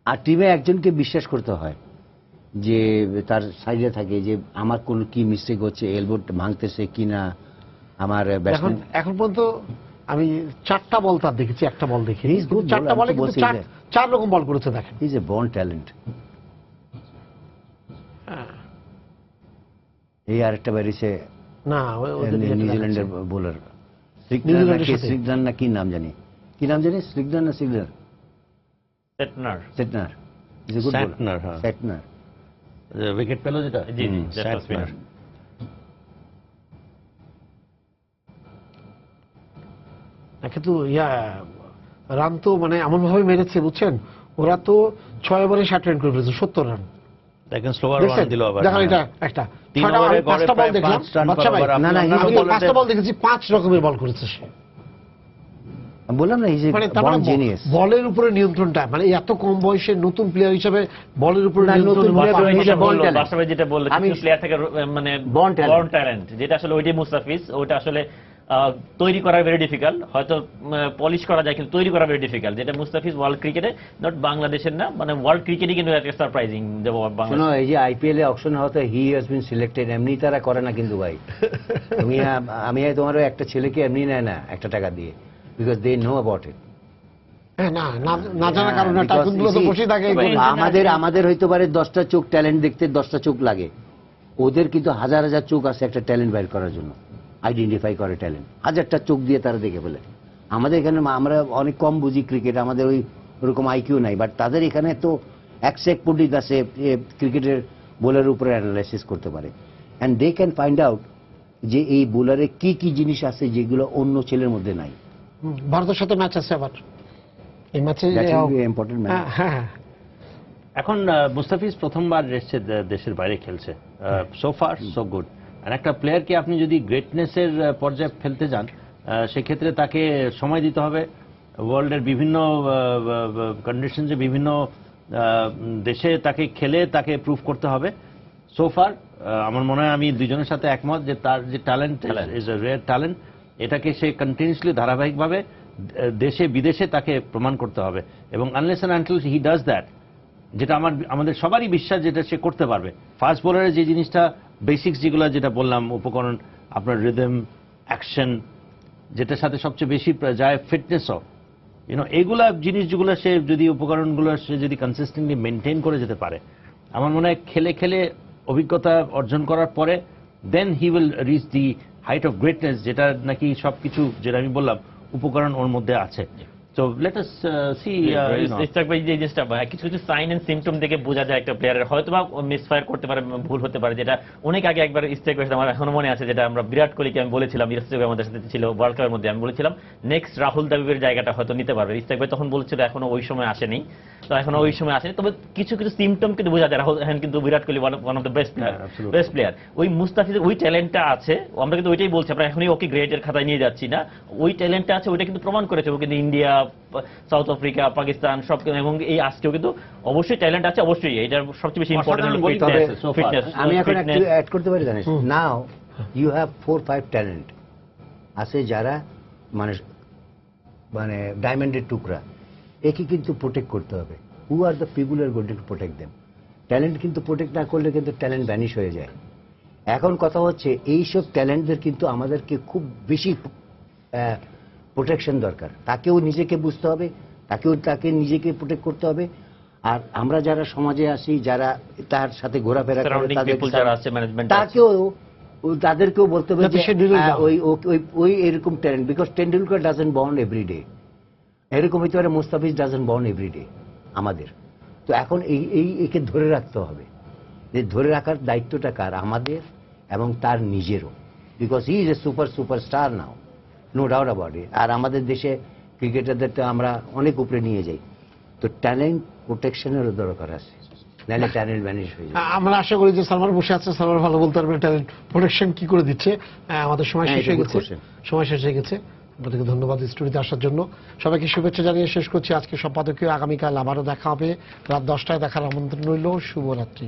আর টিমে একজনকে বিশ্বাস করতে হয় যে তার সাইডে থাকে যে আমার কোন কি মিস্টেক হচ্ছে, এলবো ভাঙতেছে কিনা আমার এখন ব্যাটসম্যান। এখন পর্যন্ত আমি 4টা বল তার দেখেছি, একটা বল দেখি। He is good 4টা bowler, বলে আমি তো কিন্তু বলছি যে- 4 রকম বল করেছে দেখেন। হি ইজ এ বর্ন ট্যালেন্ট। এই আরেকটা বেরিয়েছে না ওদের যেটা নিউজিল্যান্ডের দেখাচ্ছে। বোলার নিউজিল্যান্ডের সাথে। সিগনার না কি নাম জানি, সিগনার না সিগনার সেটনার সেটনার ইজ এ গুড Santner, হ্যাঁ। সেটনার। উইকেট পেল যেটা, জি জি Santner। স্পিনার। কিন্তু রান তো মানে এমন ভাবে মেরেছে বুঝছেন, ওরা তো 6 ওভারে 60 রান করে ফেলেছে, 70 রান। দেখেন স্লোয়ার দেখছেন? ওয়ান দিল আবার। দেখেন এটা হ্যাঁ। একটা 3 ছয়টা ওভারে আমি 5টা বল প্রায় দেখলাম 5 রান বাচ্চা ভাই। করার না, না, আপনি আমি বললেন 5টা বল দেখেছি, 5 রকমের বল করেছে সে। আমি বললাম না, ইজ এ মানে তার বর্ন মানে জিনিয়াস। বলের উপরে নিয়ন্ত্রণটা, মানে এত কম বয়সে নতুন প্লেয়ার হিসেবে বলের উপরে না, নিয়ন্ত্রণ নতুন player বা- তো যেটা born বললো, talent। বাদশা ভাই যেটা বললো, আমি- কিছু প্লেয়ার থেকে মানে Born talent। বর্ন ট্যালেন্ট, যেটা আসলে ওইটাই মুস্তাফিজ, ওটা আসলে তৈরি করা ভেরি ডিফিকাল্ট, হয়তো পলিশ করা যায় কিন্তু তৈরি করা ভেরি ডিফিকাল্ট, যেটা মুস্তাফিজ ওয়ার্ল্ড ক্রিকেটে, নট বাংলাদেশের না, মানে ওয়ার্ল্ড ক্রিকেটে কিন্তু একটা সারপ্রাইজিং বাংলাদেশ। শোনো, এই যে আইপিএল এ অপশন হতে হি হ্যাজ বিন সিলেক্টেড, এমনি তারা করে না কিন্তু ভাই। তুমি আমি তোমারও একটা ছেলেকে এমনি নেয় না একটা টাকা দিয়ে, because they know about it. হ্যাঁ, না জানার কারণে টাইকুনগুলো তো বসেই থাকে এই গোলে। আমাদের হইতে পারে 10টা চোখ ট্যালেন্ট দেখতে, 10টা চোখ লাগে, ওদের কিন্তু হাজার হাজার চোখ আছে একটা ট্যালেন্ট বাইর করার জন্য, আইডেন্টিফাই করে ট্যালেন্ট, হাজারটা চোখ দিয়ে তারা দেখে ফেলে। আমাদের এখানে আমরা অনেক কম বুঝি ক্রিকেট, আমাদের ওরকম আইকিউ নাই, বাট তাদের এখানে তো এক পণ্ডিত আছে ক্রিকেটের বোলারের উপরে অ্যানালাইসিস করতে পারে, and they can find out যে এই বোলারে কি কি জিনিস আছে যেগুলো অন্য ছেলের মধ্যে নাই। ভারতের সাথে ম্যাচ আছে আবার এই ম্যাচে। That will be important match. হ্যাঁ এখন মুস্তাফিজ প্রথমবার এসছে দেশের বাইরে খেলছে, সো ফার সো গুড। আর একটা প্লেয়ারকে আপনি যদি গ্রেটনেসের পর্যায়ে ফেলতে যান, সেক্ষেত্রে তাকে সময় দিতে হবে, ওয়ার্ল্ডের বিভিন্ন কন্ডিশনসে বিভিন্ন দেশে তাকে খেলে তাকে প্রুভ করতে হবে। সো ফার আমার মনে হয় আমি দুজনের সাথে একমত যে তার যে talent is a rare talent, এটাকে সে কন্টিনিউসলি ধারাবাহিকভাবে দেশে বিদেশে তাকে প্রমাণ করতে হবে, এবং unless and until he does that, যেটা আমাদের সবারই বিশ্বাস যেটা সে করতে পারবে। ফাস্ট বোলারের যে জিনিসটা বেসিক্স যেগুলো যেটা বললাম, উপকরণ, আপনার রিদম, অ্যাকশন, যেটার সাথে সবচেয়ে বেশি যায় ফিটনেসও, এইগুলা জিনিস যেগুলো সে যদি উপকরণগুলো সে যদি কনসিস্টেন্টলি মেনটেন করে যেতে পারে, আমার মনে হয় খেলে খেলে অভিজ্ঞতা অর্জন করার পরে then he will reach the height of greatness, যেটা নাকি সবকিছু যেটা আমি বললাম উপকরণ ওর মধ্যে আছে। So let us see. ইস্তাক ভাই যে জিনিসটা কিছু কিছু সাইন এন্ড সিমটম দেখে বোঝা যায় একটা প্লেয়ারের হয়তো বা মিসফায়ার করতে পারে, ভুল হতে পারে, যেটা অনেক আগে একবার ইস্তাক ভাই আমার এখনো মনে আছে, যেটা আমরা বিরাট কোহলিকে আমি বলেছিলাম, ইস্তাক ভাই আমাদের সাথে ছিল ওয়ার্ল্ড কাপের মধ্যে, আমি বলেছিলাম নেক্সট রাহুল দ্রাবিড়ের জায়গাটা হয়তো নিতে পারবে। ইস্তাক ভাই তখন বলেছিল এখনো ওই সময় আসেনি, তো এখনো ওই সময় আসেনি, তবে কিছু কিছু সিমটম কিন্তু বোঝা যায়। রাহুল হ্যাঁ কিন্তু Virat Kohli one of the best player. ওই মুস্তাফিজের ওই ট্যালেন্টটা আছে, আমরা কিন্তু ওইটাই বলছি, আমরা এখনই ওকে গ্রেটের খাতায় নিয়ে যাচ্ছি না, ওই ট্যালেন্টটা আছে, ওইটা কিন্তু প্রমাণ করেছে। ও কিন্তু ইন্ডিয়া, সাউথ আফ্রিকা, পাকিস্তান সব, এবং এই আজকেও কিন্তু অবশ্যই ট্যালেন্ট আছে, অবশ্যই এটার সবচেয়ে বেশি ইম্পর্টেন্ট হলো ফিটনেস। আমি এখন একটু অ্যাড করতে পারি জানিস, নাও ইউ হ্যাভ 4-5 ট্যালেন্ট আছে যারা মানে মানে ডায়মন্ডের টুকরা, একে কিন্তু প্রোটেক্ট করতে হবে। Who are the people are going to protect them? Talent কিন্তু প্রোটেক্ট না করলে কিন্তু ট্যালেন্ট ভ্যানিশ হয়ে যায়। এখন কথা হচ্ছে এইসব ট্যালেন্টদের কিন্তু আমাদেরকে খুব বেশি প্রোটেকশন দরকার। তাকেও নিজেকে বুঝতে হবে, তাকে নিজেকে প্রোটেক্ট করতে হবে। আর আমরা যারা সমাজে আসি, যারা তার সাথে ঘোরাফেরা করে, তাদেরকেও বলতে হবে যে ওই এরকম talent, because Tendulkar doesn't born everyday, এরকম হইতে পারে মুস্তাফিজ ডাজন্ট বর্ন এভরিডে আমাদের। তো এখন একে ধরে রাখতে হবে, যে ধরে রাখার দায়িত্বটা কার? আমাদের এবং তার নিজেরও, because he is a superstar now, no doubt about it. আর আমাদের দেশে ক্রিকেটারদের তো আমরা অনেক উপরে নিয়ে যাই, তো ট্যালেন্ট প্রোটেকশনেরও দরকার আছে, নাহলে ট্যালেন্ট ভ্যানিশ হয়ে যায়। আমরা আশা করি যে সালমান বসে আছে, সালমান ভালো বলতে পারবে ট্যালেন্ট প্রোটেকশন কি করে দিচ্ছে। আমাদের সময় শেষ হয়ে গেছে, আপনাদেরকে ধন্যবাদ স্টুডিওতে আসার জন্য। সবাইকে শুভেচ্ছা জানিয়ে শেষ করছি আজকে সম্পাদকীয়। আগামীকাল আবারও দেখা হবে রাত 10টায়, দেখার আমন্ত্রণ রইল। শুভরাত্রি।